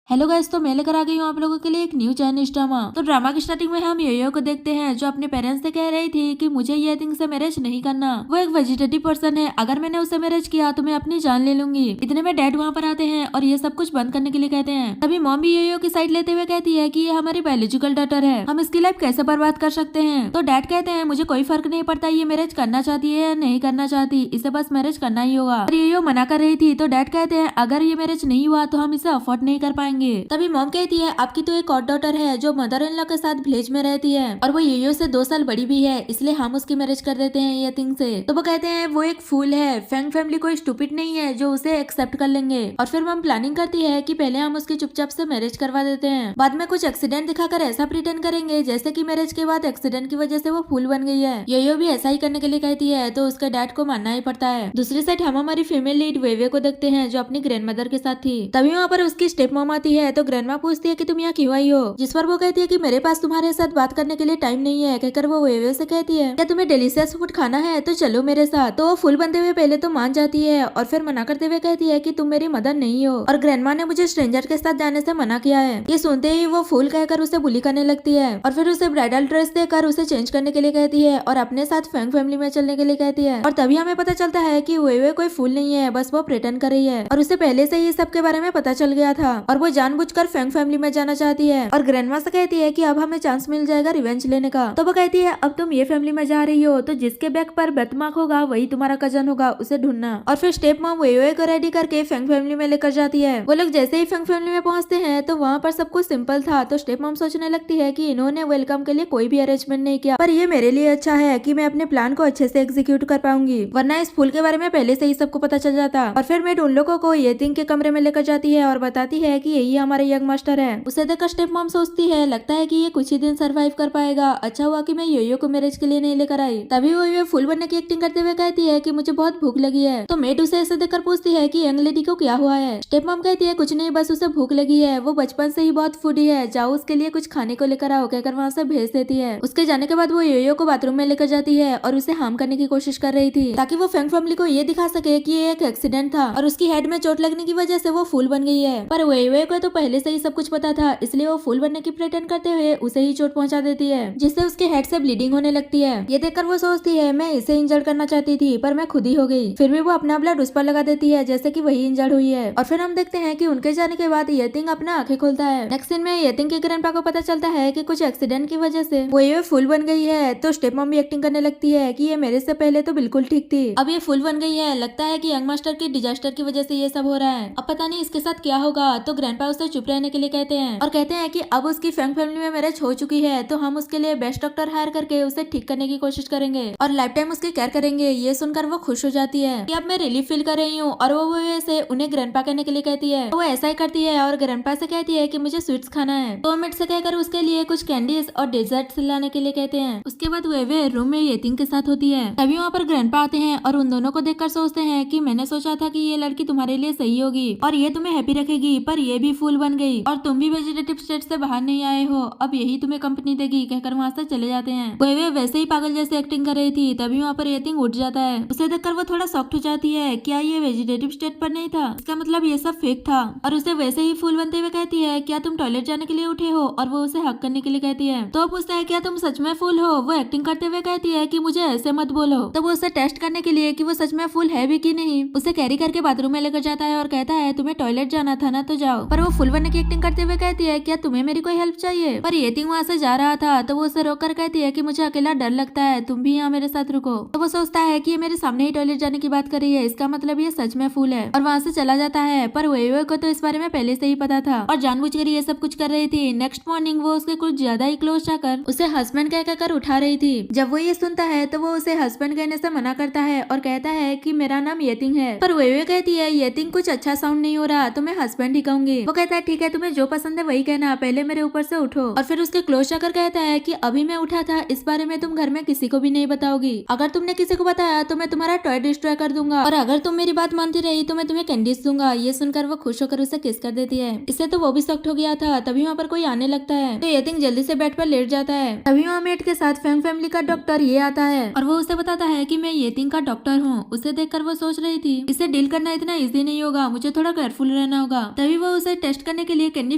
Hello guys, तो मैं लेकर आ गई हूँ आप लोगों के लिए एक न्यू चाइनीज ड्रामा। तो ड्रामा की स्टार्टिंग में हम योयो को देखते हैं जो अपने पेरेंट्स से कह रही थी कि मुझे ये थिंग से मैरिज नहीं करना। वो एक वेजिटेटिव पर्सन है, अगर मैंने उससे मैरिज किया तो मैं अपनी जान ले लूंगी। इतने में डैड वहाँ पर आते हैं और ये सब कुछ बंद करने के लिए कहते हैं। तभी मॉम भी योयो की साइड लेते हुए कहती है कि ये हमारी बायोलॉजिकल डॉटर है, हम इसकी लाइफ कैसे बर्बाद कर सकते हैं। तो डैड कहते हैं मुझे कोई फर्क नहीं पड़ता ये मैरिज करना चाहती है या नहीं करना चाहती, इसे बस मैरिज करना ही होगा। और योयो मना कर रही थी तो डैड कहते हैं अगर ये मैरिज नहीं हुआ तो हम इसे अफोर्ड नहीं कर पाएंगे। तभी मॉम कहती है आपकी तो एक और डॉटर है जो मदर इन लॉ के साथ विलेज में रहती है और वो योयो से 2 साल बड़ी भी है, इसलिए हम उसकी मैरिज कर देते हैं ये थिंग से। तो वो कहते हैं वो एक फूल है, फैंग फैमिली कोई स्टूपिड नहीं है जो उसे एक्सेप्ट कर लेंगे। और फिर मॉम प्लानिंग करती है कि पहले हम उसकी चुपचाप से मैरिज करवा देते हैं, बाद में कुछ एक्सीडेंट दिखाकर ऐसा प्रिटेंड करेंगे जैसे कि मैरिज के बाद एक्सीडेंट की वजह से वो फूल बन गई है। योयो भी ऐसा ही करने के लिए कहती है तो उसके डैड को मानना ही पड़ता है। दूसरी साइड हम हमारी फीमेल लीड वेवे को देखते हैं जो अपनी ग्रैंड मदर के साथ थी। तभी वहाँ पर उसकी स्टेप मॉम आती है तो ग्रैंड माँ पूछती है कि तुम यहाँ क्यों आई हो, जिस पर वो कहती है कि मेरे पास तुम्हारे साथ बात करने के लिए टाइम नहीं है। कहकर वो वेवे से कहती है क्या तुम्हें डिलीशियस फूड खाना है तो चलो मेरे साथ। तो वो फूल बनते हुए पहले तो मान जाती है और फिर मना करते हुए कहती है कि तुम मेरी मदर नहीं हो और ग्रैंडमा ने मुझे स्ट्रेंजर के साथ जाने से मना किया है। ये सुनते ही वो फूल कहकर उसे बुली करने लगती है और फिर उसे ब्राइडल ड्रेस देकर उसे चेंज करने के लिए कहती है और अपने साथ फैंग फैमिली में चलने के लिए कहती है। और तभी हमें पता चलता है कि वेवे कोई फूल नहीं है, बस वो प्रिटेंड कर रही है और उसे पहले से ही सब के बारे में पता चल गया था और वो जानबूझकर फैंग फैमिली में जाना चाहती है। और ग्रैंडमा से कहती है कि अब हमें चांस मिल जाएगा रिवेंज लेने का। तो वो कहती है अब तुम ये फैमिली में जा रही हो तो जिसके बैक पर बर्थमार्क होगा वही तुम्हारा कजन होगा, उसे ढूंढना। और फिर स्टेप मॉम वेवे को रेडी करके फैंग फैमिली में लेकर जाती है। वो लोग जैसे ही फैंग फैमिली में पहुंचते हैं तो वहाँ पर सब कुछ सिंपल था। तो स्टेप मॉम सोचने लगती है कि इन्होंने वेलकम के लिए कोई भी अरेंजमेंट नहीं किया, पर ये मेरे लिए अच्छा है कि मैं अपने प्लान को अच्छे से एग्जीक्यूट कर पाऊंगी, वरना इस फूल के बारे में पहले से ही सबको पता चल जाता। और फिर मेड उन लोगों को ये थिंग के कमरे में लेकर जाती है और बताती है कि यही हमारे यंग मास्टर है। उसे देखकर स्टेप मॉम सोचती है लगता है कि ये कुछ ही दिन सरवाइव कर पाएगा, अच्छा हुआ कि मैं योयो को मैरिज के लिए नहीं लेकर आई। तभी वो ये फूल बनने की एक्टिंग करते हुए कहती है कि मुझे बहुत भूख लगी है। तो मेड उसे ऐसे देखकर पूछती है कि यंग लेडी को क्या हुआ है। स्टेप मॉम कहती है कुछ नहीं, बस उसे भूख लगी है, वो बचपन से ही बहुत फूडी है, जाओ उसके लिए कुछ खाने को लेकर आओ कहकर वहाँ से भेज देती है। उसके जाने के बाद वो योयो को बाथरूम में लेकर जाती है और उसे हार्म करने की कोशिश कर रही थी ताकि वो फैंग फैमिली को ये दिखा सके कि ये एक एक्सीडेंट था और उसकी हेड में चोट लगने की वजह से वो फूल बन गई है। पर वेवे को तो पहले से ही सब कुछ पता था, इसलिए वो फूल बनने की प्रिटेंड करते हुए उसे ही चोट पहुंचा देती है जिससे उसके हेड से ब्लीडिंग होने लगती है। ये देखकर वो सोचती है मैं इसे इंजर्ड करना चाहती थी पर मैं खुद ही हो गई। फिर भी वो अपना ब्लड उस पर लगा देती है जैसे कि वही इंजर्ड हुई है। और फिर हम देखते हैं कि उनके जाने के बाद येतिंग अपना आंखें खोलता है। नेक्स्ट सीन में येतिंग के ग्रैंडपा को पता चलता है कि कुछ एक्सीडेंट की वजह से वो ये फूल बन गई है। तो स्टेप मॉम भी एक्टिंग करने लगती है कि ये मेरे से पहले तो बिल्कुल ठीक थी, अब ये फूल बन गई है, लगता है कि यंग मास्टर के डिजास्टर की वजह से ये सब हो रहा है, अब पता नहीं इसके साथ क्या होगा। तो ग्रैंडपा उसे चुप रहने के लिए कहते हैं और कहते हैं कि अब उसकी फैंग फैमिली में मैरिज हो चुकी है तो हम उसके लिए बेस्ट डॉक्टर हायर करके उसे ठीक करने की कोशिश करेंगे और लाइफ टाइम उसकी केयर करेंगे। ये सुनकर वो खुश हो जाती है कि अब मैं रिलीफ फील कर रही हूँ और वो ऐसे उन्हें ग्रैंडपा कहने के लिए कहती है। वो ऐसा ही करती है और ग्रैंडपा से कहती है कि मुझे स्वीट्स खाना है। 2 मिनट से कहकर उसके लिए कुछ कैंडीज और डेजर्ट लाने के लिए कहते हैं। उसके बाद वे रूम में येतिंग के साथ होती है। तभी वहाँ पर ग्रैंडपा आते हैं और उन दोनों को देखकर सोचते हैं कि मैंने सोचा था कि ये लड़की तुम्हारे लिए सही होगी और ये तुम्हें हैप्पी रखेगी, पर ये भी फूल बन गई और तुम भी वेजिटेटिव स्टेट से बाहर नहीं आए हो, अब यही तुम्हें कंपनी देगी कहकर वहाँ से चले जाते हैं। वे वैसे ही पागल जैसे एक्टिंग कर रही थी। तभी वहाँ पर येतिंग उठ जाता है। उसे देखकर वो थोड़ा शॉक्ड हो जाती है, क्या ये वेजिटेटिव स्टेट पर नहीं था, इसका मतलब ये सब फेक था। और उसे वैसे ही फूल बनते हुए कहती है क्या तुम टॉयलेट जाने के लिए उठे हो, और वो उसे हक करने के लिए कहती है। तो पूछता है क्या तुम सच में फूल हो, वो एक्टिंग करते हुए कहती है कि मुझे ऐसे मत बोलो। तो वो उसे टेस्ट करने के लिए कि वो सच में फूल है भी कि नहीं उसे कैरी करके बाथरूम में लेकर जाता है और कहता है तुम्हें टॉयलेट जाना था ना तो जाओ। पर वो फूल बनने की एक्टिंग करते हुए कहती है क्या तुम्हें मेरी कोई हेल्प चाहिए। पर येतिंग वहाँ से जा रहा था तो वो उसे रोककर कहती है कि मुझे अकेला डर लगता है, तुम भी यहाँ मेरे साथ रुको। तो वो सोचता है कि ये मेरे सामने ही टॉयलेट जाने की बात कर रही है, इसका मतलब ये सच में फूल है और वहाँ से चला जाता है। पर वेवे को तो इस बारे में पहले से ही पता था और जानबूझकर ये सब कुछ कर रही थी। नेक्स्ट मॉर्निंग वो उसके कुछ ज्यादा ही क्लोज जाकर उसे हस्बैंड कहकर उठा रही थी। जब वो ये सुनता है तो वो उसे हस्बैंड कहने से मना करता है और कहता है कि मेरा नाम येतिंग है। पर वेवे कहती है येतिंग कुछ अच्छा साउंड नहीं हो रहा तो मैं हस्बैंड ही कहूंगी। वो कहता है ठीक है तुम्हें जो पसंद है वही कहना, पहले मेरे ऊपर से उठो। और फिर उसके क्लोज जाकर कहता है कि अभी मैं उठा था, इस बारे में तुम घर में किसी को भी नहीं बताओगी, अगर तुमने किसी को बताया तो मैं तुम्हारा टॉय डिस्ट्रॉय कर दूंगा और अगर तुम मेरी बात मानती रही तो मैं तुम्हें कैंडीज दूंगा। ये सुनकर वो खुश होकर उसे किस कर देती है। इससे तो वो भी सख्त हो गया था। तभी वहाँ पर कोई आने लगता है तो येतिंग जल्दी से बेड पर लेट जाता है। तभी वहाँ मेट के साथ फैंग फैमिली का डॉक्टर ये आता है और वो उसे बताता है कि मैं येतिंग का डॉक्टर हूँ। उसे देखकर वो सोच रही थी इसे डील करना इतना इजी नहीं होगा, मुझे थोड़ा केयरफुल रहना होगा। तभी वो उसे टेस्ट करने के लिए कैंडी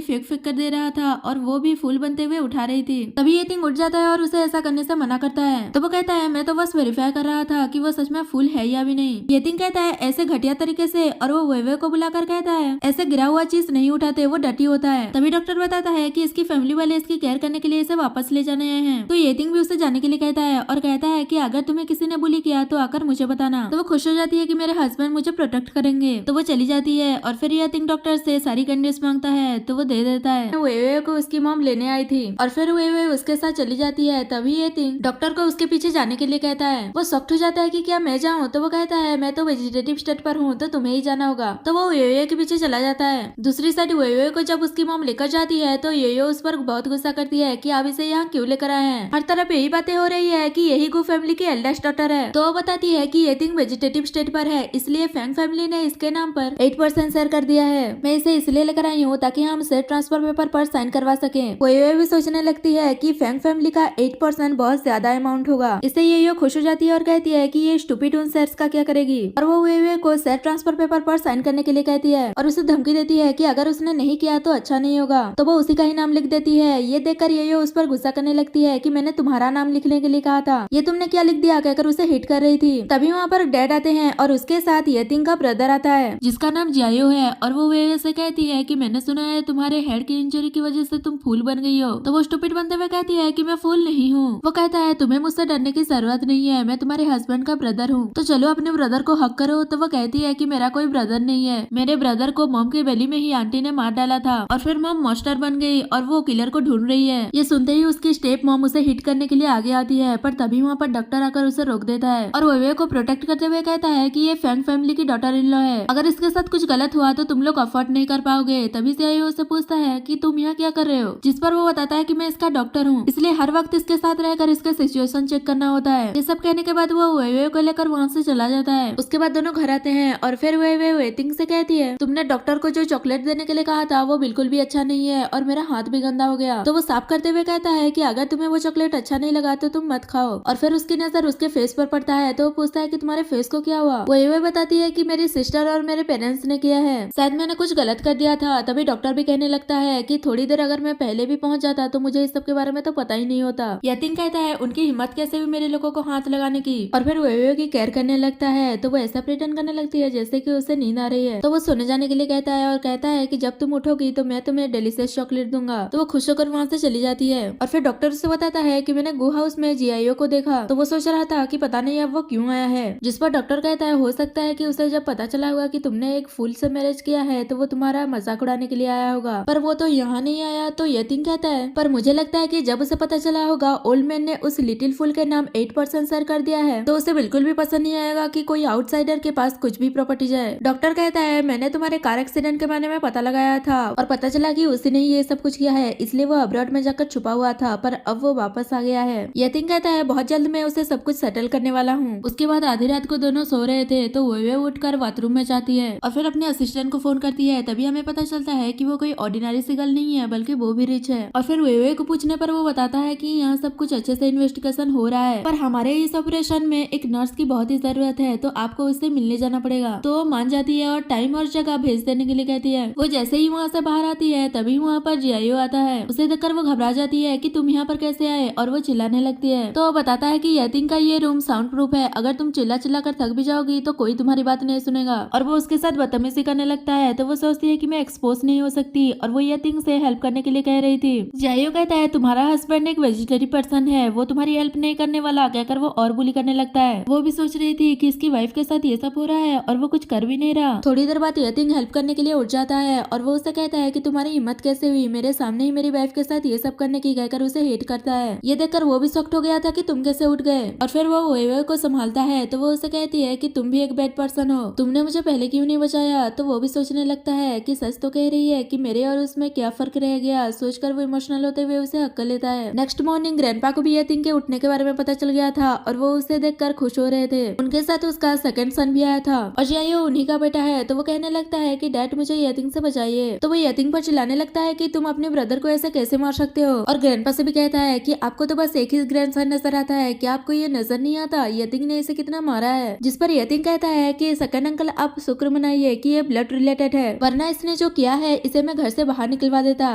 फेंक फेंक कर दे रहा था और वो भी फूल बनते हुए उठा रही थी। तभी ये थिंग उठ जाता है और उसे ऐसा करने से मना करता है। तो वो कहता है मैं तो बस वेरीफाई कर रहा था कि वो सच में फूल है या भी नहीं। ये थिंग कहता है ऐसे घटिया तरीके से, और वो वेवे को बुलाकर कहता है ऐसे गिरा हुआ चीज नहीं उठाते, वो डटी होता है। तभी डॉक्टर बताता है कि इसकी फैमिली वाले इसकी केयर करने के लिए इसे वापस ले जाने आए हैं। तो ये थिंग भी उसे जाने के लिए कहता है और कहता है कि अगर तुम्हें किसी ने बुली किया तो आकर मुझे बताना। तो वो खुश हो जाती है कि मेरे हस्बैंड मुझे प्रोटेक्ट करेंगे। तो वो चली जाती है और फिर ये थिंग डॉक्टर से सारी कैंडीज मांगता है तो वो दे देता है। वेवे को उसकी मॉम लेने आई थी और फिर वेवे उसके साथ चली जाती है। तभी ये थिंग डॉक्टर को उसके पीछे जाने के लिए कहता है। वो शॉक्ड हो जाता है कि क्या मैं जाऊँ? तो वो कहता है मैं तो वेजिटेटिव स्टेट पर हूँ तो तुम्हें ही जाना होगा। तो वो वेवे के पीछे चला जाता है। दूसरी साइड वेवे को जब उसकी मॉम लेकर जाती है तो यो उस पर बहुत गुस्सा करती है कि आप इसे यहाँ क्यों लेकर आए हैं। हर तरफ यही बातें हो रही है कि यही गु फैमिली की एल्डेस्ट डॉटर है। तो वो बताती है कि ये थिंग वेजिटेटिव स्टेट पर है, इसलिए फैंग फैमिली ने इसके नाम पर 8% शेयर कर दिया है। मैं इसे इसलिए लेकर आई हूँ ताकि हम शेयर ट्रांसफर पेपर पर साइन करवा सके। वेवे भी सोचने लगती है कि फैंग फैमिली का 8% बहुत ज्यादा अमाउंट होगा। इससे ये खुश हो जाती है और कहती है कि ये स्टूपिड उन शेयर्स का क्या करेगी। और वो वेवे को शेयर ट्रांसफर पेपर पर साइन करने के लिए कहती है और उसे धमकी देती है कि अगर उसने नहीं किया तो अच्छा नहीं होगा। तो वो उसी का ही नाम लिख देती है। ये देखकर ये उस पर गुस्सा करने लगती है कि मैंने तुम्हारा नाम लिखने के लिए कहा था, ये तुमने क्या लिख दिया, कहकर उसे हिट कर रही थी। तभी वहाँ पर डैड आते हैं और उसके साथ ये थिंग का ब्रदर आता है जिसका नाम जायो है। और वो वेवे से कहती है कि मैंने सुना है तुम्हारे हेड की इंजरी की वजह से तुम फूल बन गई हो। तो वो स्टूपिड बनते हुए कहती है कि मैं फूल नहीं हूँ। वो कहता है तुम्हें मुझसे डरने की जरूरत नहीं है, मैं तुम्हारे हस्बैंड का ब्रदर हूँ, तो चलो अपने ब्रदर को हक करो। तो वो कहती है कि मेरा कोई ब्रदर नहीं है, मेरे ब्रदर को मॉम की बेली में ही आंटी ने मार डाला था और फिर मॉम मॉन्स्टर बन गई और वो किलर को ढूंढ रही है। ये सुनते ही उसकी स्टेप मॉम उसे हिट करने के लिए आगे आती है, पर तभी वहाँ पर डॉक्टर आकर उसे रोक देता है और वेवे को प्रोटेक्ट करते हुए कहता है कि ये फैंग फैमिली की डॉटर इन लॉ है, अगर इसके साथ कुछ गलत हुआ तो तुम लोग अफोर्ड नहीं कर पाओगे। तभी से उससे पूछता है कि तुम यहाँ क्या कर रहे हो, जिस पर वो बताता है कि मैं इसका डॉक्टर हूँ, इसलिए हर वक्त इसके साथ रहकर इसका सिचुएशन चेक करना होता है। ये सब कहने के बाद वो वेवे को लेकर वहाँ से चला जाता है। उसके बाद दोनों घर आते हैं और फिर वेवे वेटिंग से कहती है तुमने डॉक्टर को जो चॉकलेट देने के लिए कहा था वो बिल्कुल भी अच्छा नहीं है और मेरा हाथ भी गंदा हो गया। तो वो साफ करते हुए कहता है कि अगर तुम्हें वो चॉकलेट अच्छा नहीं लगा तो तुम मत खाओ। और फिर उसकी नजर उसके फेस पर पड़ता है तो वो पूछता है कि तुम्हारे फेस को क्या हुआ। वो ये बताती है कि मेरी सिस्टर और मेरे पेरेंट्स ने किया है, शायद मैंने कुछ गलत कर दिया था। तभी डॉक्टर भी कहने लगता है कि थोड़ी देर अगर मैं पहले भी पहुंच जाता तो मुझे इस सब के बारे में तो पता ही नहीं होता। यतिन कहता है उनकी हिम्मत कैसे भी मेरे लोगों को हाथ लगाने की। और फिर वेवे की केयर करने लगता है तो वो ऐसा प्रिटेंड करने लगती है जैसे कि उसे नींद आ रही है। तो वो सोने जाने के लिए कहता है और कहता है कि जब तुम उठोगी तो मैं तुम्हें डिलीशियस चॉकलेट दूंगा। तो वो खुश होकर वहाँ से चली जाती है। और फिर डॉक्टर से बताता है कि मैंने गो हाउस में जीआईओ को देखा, तो वो सोच रहा था कि पता नहीं अब वो क्यों आया है। जिस पर डॉक्टर कहता है हो सकता है कि उसे जब पता चला होगा कि तुमने एक फूल से मैरिज किया है तो वो तुम्हारा मजाक उड़ाने के लिए आया होगा, पर वो तो यहाँ नहीं आया। तो यतिन कहता है पर मुझे लगता है कि जब उसे पता चला होगा ओल्ड मैन ने उस लिटिल फूल के नाम 8% शेयर कर दिया है तो उसे बिल्कुल भी पसंद नहीं आएगा कि कोई आउटसाइडर के पास कुछ भी प्रॉपर्टी जाए। डॉक्टर कहता है मैंने तुम्हारे कार एक्सीडेंट के बारे में पता लगाया था और पता चला कि उसी ने ही ये सब कुछ किया है, इसलिए वो अब्रॉड में जाकर छुपा हुआ था पर अब वो वापस आ गया है। यतिन कहता है बहुत जल्द मैं उसे सब कुछ सेटल करने वाला हूँ। उसके बाद आधी रात को दोनों सो रहे थे तो वो उठकर बाथरूम में जाती है और फिर अपने असिस्टेंट को फोन करती है। तभी हमें पता चलता है कि वो कोई ऑर्डिनरी सी गर्ल नहीं है बल्कि वो भी रिच है। और फिर वेवे को पूछने पर वो बताता है कि यहाँ सब कुछ अच्छे से इन्वेस्टिगेशन हो रहा है पर हमारे इस ऑपरेशन में एक नर्स की बहुत ही जरूरत है तो आपको उससे मिलने जाना पड़ेगा। तो वो मान जाती है और टाइम और जगह भेज देने के लिए कहती है। वो जैसे ही वहाँ से बाहर आती है तभी वहाँ पर जीआईओ आता है। उसे देखकर वो घबरा जाती है कि तुम यहाँ पर कैसे आए और वो चिल्लाने लगती है। तो वो बताता है कि यतिन का ये रूम साउंड प्रूफ है, अगर तुम चिल्ला चिल्ला कर थक भी जाओगी तो कोई तुम्हारी बात नहीं सुनेगा। और वो उसके साथ बदतमीजी करने लगता है तो वो सोचती है कि मैं एक्सपोज नहीं हो सकती और वो यतिन से हेल्प करने के लिए कह रही थी। जीआईओ कहता है तुम्हारा हस्बैंड एक वेजिटेरियन पर्सन है, वो तुम्हारी हेल्प नहीं करने वाला, कहकर वो और बुली करने लगता है। वो भी सोच रही थी कि इसकी वाइफ के साथ ये सब हो रहा है और वो कुछ कर भी नहीं रहा। थोड़ी देर बाद यतिन हेल्प करने के लिए उठ जाता है और वो उससे कहता है कि तुम्हारी हिम्मत कैसे हुई मेरे सामने ही मेरी वाइफ के साथ ये सब करने की, कहकर उसे हेट करता है। ये देखकर वो भी शॉक्ड हो गया था कि तुम कैसे उठ गए। और फिर वो वेवे को संभालता है तो वो उसे कहती है कि तुम भी एक बैड पर्सन हो, तुमने मुझे पहले क्यों नहीं बचाया। तो वो भी सोचने लगता है कि सच तो कह रही है कि मेरे और उसमें क्या फर्क रह गया। सोचकर वो इमोशनल होते हुए उसे हक कर लेता है। नेक्स्ट मॉर्निंग ग्रैंडपा को भी यतिन के उठने के बारे में पता चल गया था और वो उसे देखकर खुश हो रहे थे। उनके साथ उसका सेकंड सन भी आया था और जीआईओ उन्हीं का बेटा है। तो वो कहने लगता है कि डैड मुझे यतिन से बचाइए। तो वो यतिन पर चिल्लाने लगता है कि तुम अपने ब्रदर को ऐसे कैसे मार सकते हो। और ग्रैंडपा से भी कहता है कि आपको तो बस एक ही ग्रैंडसन नजर आता है, क्या आपको ये नजर नहीं आता यतिन ने इसे कितना मारा है। जिस पर यतिन कहता है कि सेकंड अंकल आप शुक्र मनाइए कि ये ब्लड रिलेटेड है, वरना इसने जो किया है इसे मैं घर से बाहर निकलवा देता।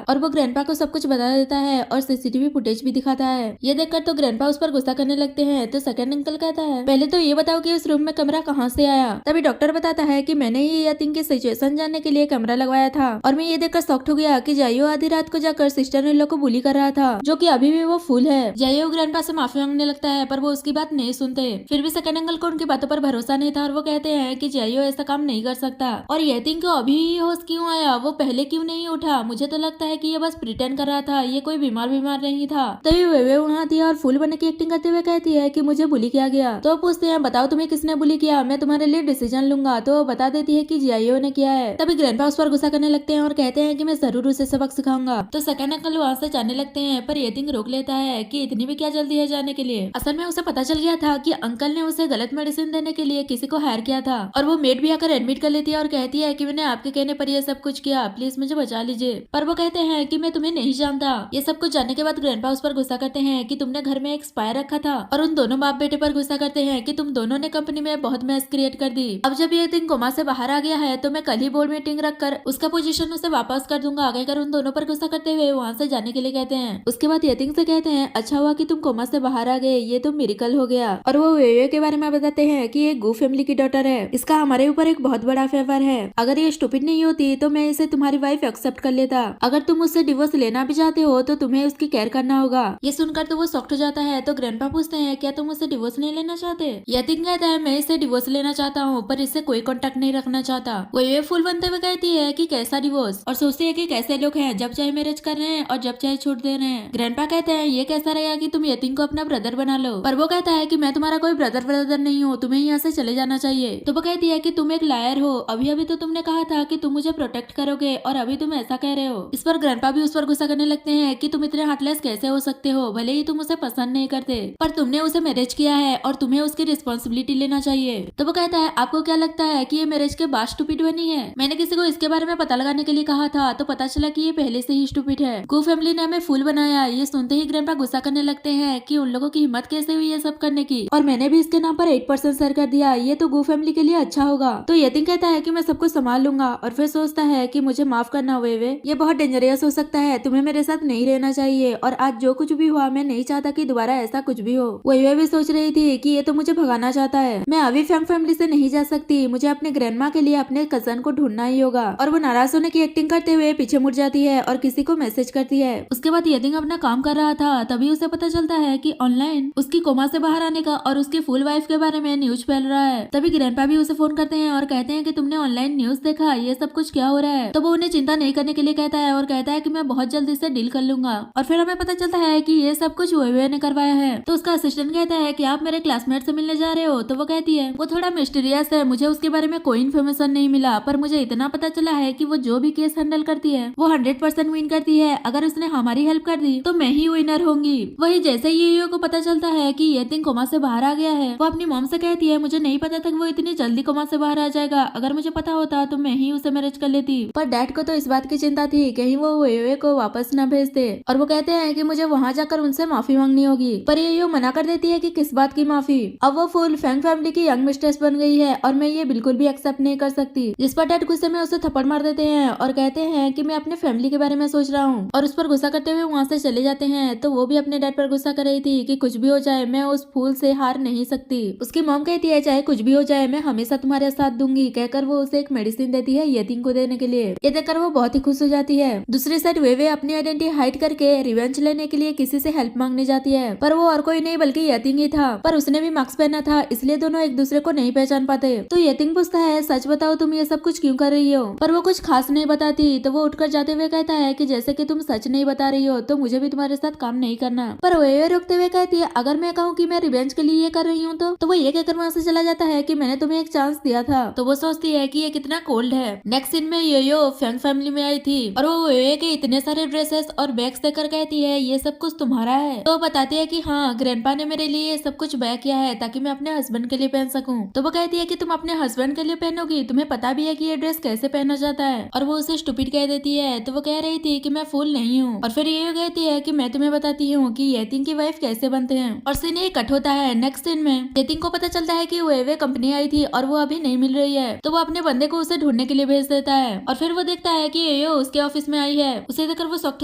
और वो ग्रैंडपा को सब कुछ बता देता है और सीसीटीवी फुटेज भी दिखाता है। ये देखकर तो ग्रैंडपा उस पर गुस्सा करने लगते हैं। तो सेकंड अंकल कहता है पहले तो ये बताओ कि उस रूम में कमरा कहाँ से आया। तभी डॉक्टर बताता है कि मैंने ही यतिंग की सिचुएशन जानने के लिए कमरा लगवाया था। और मैं ये देखकर शॉक्ड हो गया कि जाइयो आधी रात को जाकर सिस्टर इन लोग को बुली कर रहा था, जो कि अभी भी वो फूल है। जाइयो ग्रैंडपा से माफी मांगने लगता है पर वो उसकी बात नहीं सुनते। फिर भी सेकंड अंकल को उनकी बातों पर भरोसा नहीं था और वो कहते हैं कि जाइयो ऐसा काम नहीं कर सकता। और यतिंग को अभी होश क्यों आया, वो पहले क्यों नहीं उठा। मुझे तो लगता है कि ये बस प्रिटेंड कर रहा था, ये कोई बीमार नहीं था। तभी वे वहाँ आती है और फूल बनने की एक्टिंग करते हुए कहती है कि मुझे बुली किया गया। तो पूछते हैं बताओ तुम्हें किसने बुली किया, मैं तुम्हारे लिए डिसीजन लूंगा। तो वो बता देती है कि जाइयो ने किया है। तभी ग्रैंडपा उस पर गुस्सा करने लगते हैं और कहते हैं कि मैं जरूर उसे सबक सिखाऊंगा। तो सेकंड अंकल वहाँ से जाने लगते हैं पर यतिंग रोक लेता है कि इतनी भी क्या जल्दी है जाने के लिए। असल में उसे पता चल गया था कि अंकल ने उसे गलत मेडिसिन देने के लिए किसी को हायर किया था। और वो मेड भी आकर एडमिट कर लेती है और कहती है कि मैंने आपके कहने पर ये सब कुछ किया, प्लीज मुझे बचा लीजिए। पर वो कहते हैं कि मैं तुम्हें नहीं जानता। ये सब कुछ जानने के बाद ग्रैंडपा उस पर गुस्सा करते हैं कि तुमने घर में एक स्पाई रखा था। और उन दोनों बाप बेटे पर गुस्सा करते हैं कि तुम दोनों ने कंपनी में बहुत मैस क्रिएट कर दी। अब जब ये दिन कोमा से बाहर आ गया है तो मैं कल ही बोर्ड मीटिंग रखकर उसका पोजीशन उसे वापस कर दूंगा। कहकर उन दोनों पर गुस्सा करते हुए वहाँ से जाने के लिए कहते हैं। उसके बाद यतिंग से कहते हैं अच्छा हुआ कि तुम कोमा से बाहर आ गए, ये तो मिरेकल हो गया। और वो वेवे के बारे में बताते हैं कि ये गू फैमिली की डॉटर है, इसका हमारे ऊपर एक बहुत बड़ा फेवर है। अगर ये स्टूपिड नहीं होती तो मैं इसे तुम्हारी वाइफ एक्सेप्ट कर लेता। अगर तुम उससे डिवोर्स लेना भी चाहते हो तो तुम्हें उसकी केयर करना होगा। ये सुनकर तो वो शॉक्ड हो जाता है। तो ग्रैंडपा पूछते हैं क्या तुम उससे डिवोर्स नहीं लेना चाहते। यतिंग कहता है मैं इससे डिवोर्स लेना चाहता हूँ पर इससे कोई कॉन्टेक्ट नहीं रखना चाहता। वो ये फूल बनते हुए कहती है कि कैसा डिवोर्स, और सोचती है कि कैसे लोग हैं जब चाहे मैरिज कर रहे हैं और जब चाहे छूट दे रहे हैं। ग्रैंडपा कहते हैं ये कैसा रहेगा कि तुम यतिंग को अपना ब्रदर बना लो। पर वो कहता है कि मैं तुम्हारा कोई ब्रदर नहीं हूँ, तुम्हें यहाँ से चले जाना चाहिए। तो वो कहती है कि तुम एक लायर हो, अभी अभी तो तुमने कहा था कि तुम मुझे प्रोटेक्ट करोगे और अभी तुम ऐसा कह रहे हो। इस पर ग्रैंडपा भी उस पर गुस्सा करने लगते हैं कि तुम इतने हार्टलेस कैसे हो सकते हो, भले ही तुम उसे पसंद नहीं करते पर तुमने उसे मैरिज किया है और तुम्हें उसकी रिस्पॉन्सिबिलिटी लेना चाहिए। तो वो कहता है आपको क्या लगता है कि ये मैरिज के बाद स्टूपिड बनी है। मैंने किसी को इसके बारे में पता लगाने के लिए कहा था तो पता चला कि ये पहले से ही स्टूपिड है। गू फैमिली ने हमें फूल बनाया। ये सुनते ही ग्रैंडपा गुस्सा करने लगते हैं कि उन लोगों की हिम्मत कैसे हुई ये सब करने की, और मैंने भी इसके नाम पर 8% शेयर कर दिया, ये तो गू फैमिली के लिए अच्छा होगा। तो यतिंग कहता है कि मैं सबको संभाल लूंगा और फिर सोचता है कि मुझे माफ करना वे ये बहुत डेंजरियस हो सकता है, तुम्हें मेरे साथ नहीं रहना चाहिए और आज जो कुछ भी हुआ मैं नहीं चाहता कि दोबारा ऐसा कुछ भी हो। वे भी सोच रही थी कि ये तो मुझे भगाना चाहता है, मैं अभी फैंग फैमिली से नहीं जा सकती, मुझे अपने ग्रैंडमा के लिए अपने कजन को ढूंढना ही होगा। और वो नाराज होने की एक्टिंग करते हुए पीछे मुड़ जाती है और किसी को मैसेज करती है। उसके बाद यतिंग अपना काम कर रहा था तभी उसे पता चलता है कि ऑनलाइन उसकी कोमा से बाहर आने का और उसकी फुल वाइफ के बारे में न्यूज फैल रहा है। तभी ग्रैंडपा भी उसे फोन करते हैं और कहते हैं कि तुमने ऑनलाइन न्यूज देखा, ये सब कुछ क्या हो रहा है। तो वो उन्हें चिंता नहीं करने के लिए कहता है और कहता है कि मैं बहुत जल्दी से डील कर लूंगा। और फिर हमें पता चलता है कि ये सब कुछ वे ने करवाया है। तो उसका असिस्टेंट कहता है कि आप मेरे क्लासमेट से मिलने जा रहे हो। तो वो कहती है वो थोड़ा मिस्टीरियस है, मुझे उसके बारे में कोई इन्फॉर्मेशन नहीं मिला पर मुझे इतना पता चला है कि वो जो भी केस हैंडल करती है वो 100% विन करती है। अगर उसने हमारी हेल्प कर दी तो मैं ही विनर होंगी। वही जैसे ये को पता चलता है कि यतिंग कोमा से बाहर आ गया है, वो अपनी मॉम से कहती है मुझे नहीं पता था कि वो इतनी जल्दी कोमा से बाहर आ जाएगा, अगर मुझे पता होता तो मैं ही उसे मैरिज कर लेती। पर डैड को तो इस बात की चिंता थी कहीं वो वे को वापस न भेज दे और वो कहते हैं कि मुझे वहाँ जाकर उनसे माफी मांगनी होगी। पर ये मना कर देती है कि किस बात की माफी। अब वो फुल फैंग फैमिली की यंग मिस्ट्रेस बन गई है और मैं ये बिल्कुल भी एक्सेप्ट नहीं कर सकती। जिस पर डैड गुस्से में उसे थप्पड़ मार देते हैं और कहते हैं कि मैं अपने फैमिली के बारे में सोच रहा हूँ और उस पर गुस्सा करते हुए वहाँ से चले जाते हैं। तो वो भी अपने डैड पर गुस्सा कर रही थी कि कुछ भी हो जाए मैं उस फूल से हार नहीं सकती। उसकी मॉम कहती है चाहे कुछ भी हो जाए मैं हमेशा तुम्हारे साथ दूंगी, कहकर वो उसे एक मेडिसिन देती है यतिंग को देने के लिए। ये देखकर वो बहुत ही खुश हो जाती है। दूसरी साइड वे अपनी आइडेंटिटी हाइड करके रिवेंज लेने के लिए किसी से हेल्प मांगने जाती है पर वो और कोई नहीं बल्कि यतिंग ही था। पर उसने भी मास्क पहना था इसलिए दोनों एक दूसरे को नहीं पहचान पाते। तो यतिंग पूछता है सच बताओ तुम ये सब कुछ क्यों कर रही हो। पर वो कुछ खास नहीं बताती। तो वो उठकर जाते हुए कहता है कि जैसे कि तुम सच नहीं बता रही हो तो मुझे भी तुम्हारे साथ काम नहीं करना। पर वे रुकते हुए कहती है अगर मैं कहूँ कि मैं रिवेंज के लिए ये कर रही हूँ तो वो ये कहकर वहाँ से चला जाता है कि मैंने तुम्हें एक चांस दिया था। तो वो सोचती है कि ये कितना कोल्ड है। नेक्स्ट सीन में यो फैंग फैमिली में आई थी और वो वे के इतने सारे ड्रेसेस और बैग्स देकर कहती है ये सब कुछ तुम्हारा है। तो बताती है कि हाँ ग्रैंडपा ने मेरे लिए ये सब कुछ बैग किया है ताकि मैं अपने हस्बैंड के लिए पहन सकूं। तो वो कहती है कि तुम अपने हस्बैंड के लिए पहनोगी, तुम्हें पता भी है कि ये ड्रेस कैसे पहना जाता है। और वो उसे स्टूपिड कह देती है। तो वो कह रही थी कि मैं फूल नहीं हूँ। और फिर ये कहती है कि मैं तुम्हें बताती हूँ कि यतिंग की वाइफ कैसे बनते हैं। और सीन ये कट होता है। नेक्स्ट सीन में यतिंग को पता चलता है कि वे कंपनी आई थी और वो अभी नहीं मिल रही है। तो वो अपने बंदे को उसे ढूंढने के लिए भेज देता है। और फिर वो देखता है कि ये उसके ऑफिस में आई है। उसे देखकर वो शॉक्ड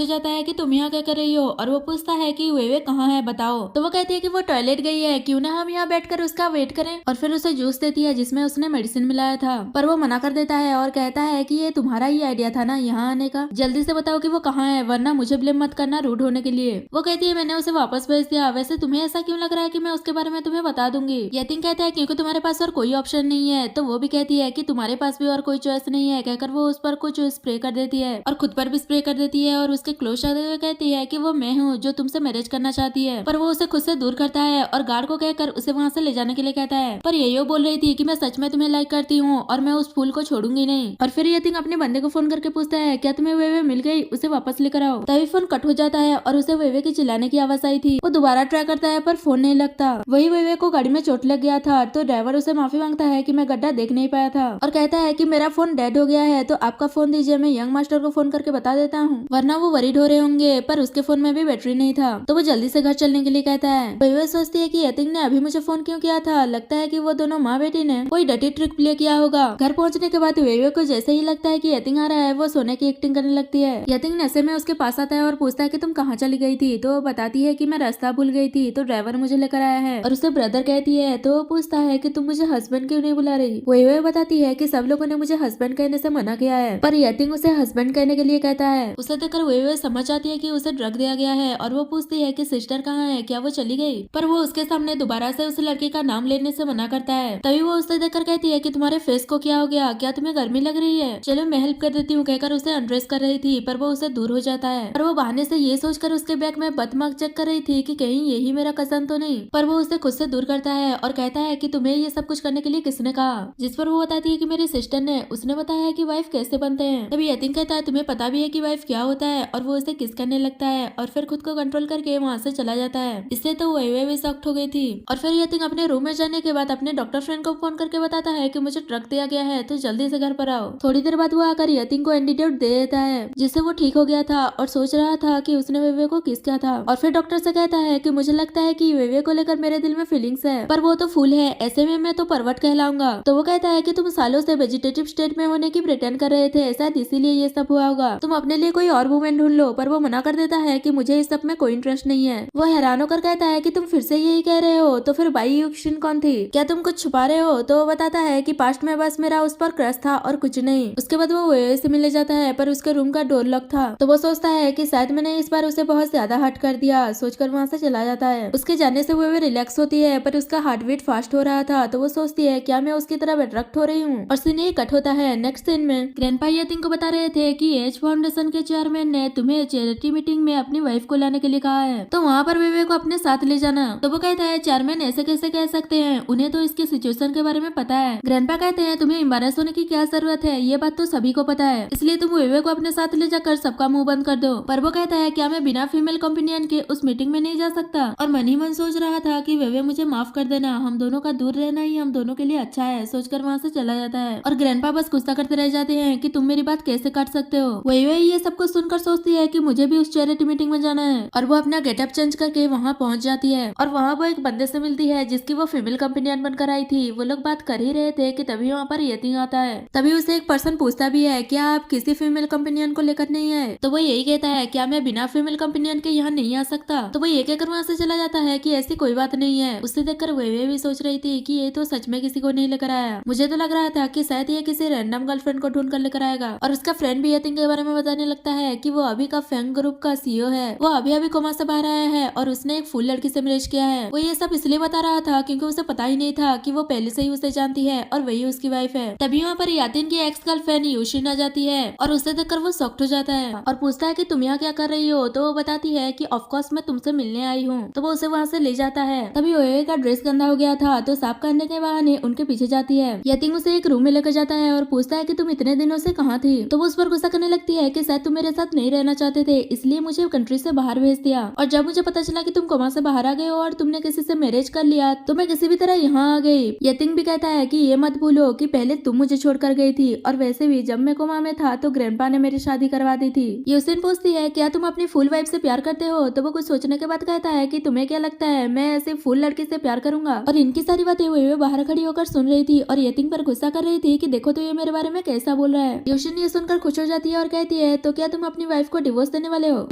हो जाता है कि तुम यहाँ क्या कर रही हो, और वो पूछता है कि वे कहाँ है बताओ। तो वो कहती है कि वो टॉयलेट गई है, क्यों ना हम यहाँ बैठकर उसका वेट करें। और फिर उसे जूस देती है जिसमें उसने मेडिसिन मिलाया था, पर वो मना कर देता है और कहता है कि ये तुम्हारा ही आइडिया था ना यहाँ आने का, जल्दी से बताओ कि वो कहाँ है, वरना मुझे ब्लेम मत करना रूड होने के लिए। वो कहती है मैंने उसे वापस भेज दिया, वैसे तुम्हें ऐसा क्यों लग रहा है कि मैं उसके बारे में तुम्हें बता दूंगी। यतिन कहता है क्योंकि तुम्हारे पास और कोई ऑप्शन नहीं है। तो वो भी कहती है कि तुम्हारे पास भी और कोई चॉइस नहीं है, कहकर वो उस पर कुछ स्प्रे कर देती है और खुद पर भी स्प्रे कर देती है और उसके क्लोज आते हुए कहती है कि वो मैं हूँ जो तुमसे मैरिज करना चाहती है। पर वो उसे खुद से दूर करता है और गार्ड को कहकर उसे वहाँ से ले जाने के लिए कहता है। पर ये बोल रही थी कि मैं सच में तुम्हें लाइक करती हूँ और मैं उस फूल को छोड़ूंगी नहीं। और फिर यतिन अपने बंदे को फोन करके पूछता है क्या तुम्हें वेवे मिल गई, उसे वापस लेकर आओ। तभी फोन कट हो जाता है और उसे वेवे की चिल्लाने की आवाज आई थी। वो दोबारा ट्राई करता है पर फोन नहीं लगता। वही वेवे को गाड़ी में चोट लग गया था, तो ड्राइवर उसे माफी मांगता है कि मैं गड्ढा देख नहीं पाया था और कहता है कि मेरा फोन डेड हो गया है, तो आपका फोन दीजिए, मैं यंग मास्टर को फोन करके बता देता हूँ, वरना वो वरीड हो रहे होंगे। पर उसके फोन में भी बैटरी नहीं था, तो वो जल्दी से घर चलने के लिए कहता है। वेवे सोचती है कि यतिन ने अभी मुझे फोन क्यों किया था, लगता है कि वो दोनों माँ बेटी ने कोई डटी ट्रिक प्ले किया होगा। घर पहुंचने के बाद वेवे को जैसे ही लगता है कि यतिन आ रहा है, वो सोने की एक्टिंग करने लगती है। यतिन नशे में उसके पास आता है और पूछता है कि तुम कहाँ चली गई थी, तो वो बताती है कि मैं रास्ता भूल गई थी, तो ड्राइवर मुझे लेकर आया है। और उसे ब्रदर कहती है, तो वो पूछता है कि तुम मुझे हस्बैंड क्यों नहीं बुला रही। वेवे बताती है कि सब लोगों ने मुझे हस्बैंड कहने से मना किया है, पर यतिन उसे हस्बैंड कहने के लिए कहता है। उसे देखकर वेवे समझ आती है कि उसे ड्रग दिया गया है और वो पूछती है कि सिस्टर कहाँ है, क्या वो चली गई। पर वो उसके सामने दोबारा से उस लड़के का नाम लेने से मना करता है। तभी वो उसे देखकर कहती है कि तुम्हारे फेस को क्या हो गया, क्या तुम्हें गर्मी लग रही है, चलो मैं हेल्प कर देती हूँ, कहकर उसे अनड्रेस कर रही थी। पर वो उसे दूर हो जाता है और वो बहाने से ये सोचकर उसके बैग में बदमाश चेक कर रही थी कि कहीं यही मेरा कजन तो नहीं। पर वो उसे खुद से दूर करता है और कहता है कि तुम्हें ये सब कुछ करने के लिए किसने कहा। जिस पर वो बताती है कि मेरी सिस्टर ने, उसने बताया है कि वाइफ कैसे बनते हैं। तभी यतिन कहता है तुम्हें पता भी है कि वाइफ क्या होता है, और वो उसे किस करने लगता है और फिर खुद को कंट्रोल करके वहाँ से चला जाता है। इससे तो वेवे भी सख्त हो गई थी। और फिर यतिन अपने रूम में जाने के बाद अपने डॉक्टर फ्रेंड को फोन करके बताता है कि मुझे ड्रग दिया गया है, तो जल्दी से घर पर आओ। थोड़ी देर बाद वो आकर यतिन को एंटीडोट दे देता है, जिससे वो ठीक हो गया था और सोच रहा था कि उसने वेवे को किस किया था। और फिर डॉक्टर से कहता है कि मुझे लगता है कि वेवे को लेकर मेरे दिल में फीलिंग्स है, पर वो तो फूल है, ऐसे में मैं तो परवट कहलाऊंगा। तो वो कहता है कि तुम सालों से वेजिटेटिव स्टेट में होने की प्रिटेंड कर रहे थे, शायद इसीलिए ये सब हुआ होगा, तुम अपने लिए कोई और वुमेन ढूंढ लो। पर वो मना कर देता है कि मुझे इस सब में कोई इंटरेस्ट नहीं है। वो हैरान होकर कहता है कि तुम फिर से यही कह रहे हो, तो फिर बाई युक्शिन कौन थी, क्या तुम कुछ छुपा रहे हो। तो वो बताता है कि पास्ट में बस मेरा उस पर क्रश था और कुछ नहीं। उसके बाद वो वेवे से मिलने जाता है, पर उसके रूम का डोर लॉक था, तो वो सोचता है कि शायद मैंने इस बार उसे बहुत ज्यादा हर्ट कर दिया, सोचकर वहाँ से चला जाता है। उसके जाने से वेवे रिलैक्स होती है, पर उसका हार्ट बीट फास्ट हो रहा था, तो वो सोचती है क्या मैं उसकी तरह अट्रैक्ट हो रही हूँ। और सीन ये कट होता है। नेक्स्ट सीन में ग्रैंडपा यतिन को बता रहे थे कि एज फाउंडेशन के चेयरमैन ने तुम्हें चैरिटी मीटिंग में अपनी वाइफ को लाने के लिए कहा है, तो वहाँ पर वेवे को अपने साथ ले जाना। तो वो कहता है चेयरमैन ऐसे कैसे कह सकते हैं, उन्हें तो इसकी सिचुएशन के बारे में पता है। ग्रैंडपा कहते हैं तुम्हें एम्बैरेस होने की क्या जरूरत है, ये बात तो सभी को पता है, इसलिए तुम वेवे को अपने साथ ले जाकर सबका मुंह बंद कर दो। पर वो कहता है क्या मैं बिना फीमेल कंपेनियन के उस मीटिंग में नहीं जा सकता। और मन ही मन सोच रहा था कि वेवे मुझे माफ कर देना, हम दोनों का दूर रहना ही हम दोनों के लिए अच्छा है, सोचकर वहाँ से चला जाता है। और ग्रैंडपा बस गुस्सा करते रह जाते हैं कि तुम मेरी बात कैसे काट सकते हो। वेवे ये सब कुछ सुनकर सोचती है कि मुझे भी उस चैरिटी मीटिंग में जाना है, और वो अपना गेटअप चेंज करके वहाँ पहुँच जाती है। और वहाँ वो एक बंदे से मिलती है जिसकी वो फीमेल कंपेनियन बनकर आई थी। वो लोग बात कर ही रहे थे कि तभी वहाँ पर यतिन आता है। तभी उसे एक पर्सन पूछता भी है क्या आप किसी फीमेल कंपेनियन को लेकर नहीं आए। तो वो यही कहता है क्या मैं बिना फीमेल कंपेनियन के यहाँ नहीं आ सकता। तो वो ये कहकर वहाँ से चला जाता है कि ऐसी कोई बात नहीं है। उससे देखकर वेवे भी सोच रही थी कि ये तो सच में किसी को नहीं लेकर आया। मुझे तो लग रहा था कि शायद ये किसी रैंडम गर्लफ्रेंड को ढूंढ कर लेकर आएगा। और उसका फ्रेंड भी यतिन के बारे में बताने लगता है कि वो अभी का फैंग ग्रुप का सीईओ है, वो अभी अभी कोमा से बाहर आया है और उसने एक फूल लड़की से मैरिज किया है। वो ये सब इसलिए बता रहा था क्योंकि उसे पता ही नहीं था कि वो पहले से ही उसे जानती है और वही उसकी वाइफ है। तभी वहाँ पर यतिन की एक्स गर्लफ्रेंड यूशिन आ जाती है और उसे देखकर वो शॉक्ड हो जाता है और पूछता है कि तुम यहाँ क्या कर रही हो। तो वो बताती है कि ऑफ कोर्स मैं तुमसे मिलने आई हूँ। तो वो उसे वहाँ से ले जाता है। तभी ओए का ड्रेस गंदा हो गया था, तो साफ करने के बहाने उनके पीछे जाती है। यतिन उसे एक रूम में लेकर जाता है और पूछता है कि तुम इतने दिनों से कहाँ थी। तो वो उस पर गुस्सा करने लगती है कि शायद तुम मेरे साथ नहीं रहना चाहते थे, इसलिए मुझे कंट्री से बाहर भेज दिया। और जब मुझे पता चला कि तुम कोमा से बाहर आ गए हो और तुमने किसी से मैरिज कर लिया, तो मैं किसी भी तरह यहाँ आ गई। यतिन भी कहता है कि ये मत भूलो कि पहले तुम मुझे छोड़कर गई थी, और वैसे भी जब मैं कोमा में था तो ग्रैंडपा ने मेरी शादी करवा दी थी। यूसिन पूछती है क्या तुम अपनी फुल वाइफ से प्यार करते हो। तो वो कुछ सोचने के बाद कहता है कि तुम्हें क्या लगता है मैं ऐसे फुल लड़की से प्यार करूंगा। और इनकी सारी बातें हुए बाहर खड़ी होकर सुन रही थी और यतिन पर गुस्सा कर रही थी कि देखो तो ये मेरे बारे में कैसा बोल रहा है। यूशिन ये सुनकर खुश हो जाती है और कहती है तो क्या तुम अपनी वाइफ को डिवोर्स देने वाले हो?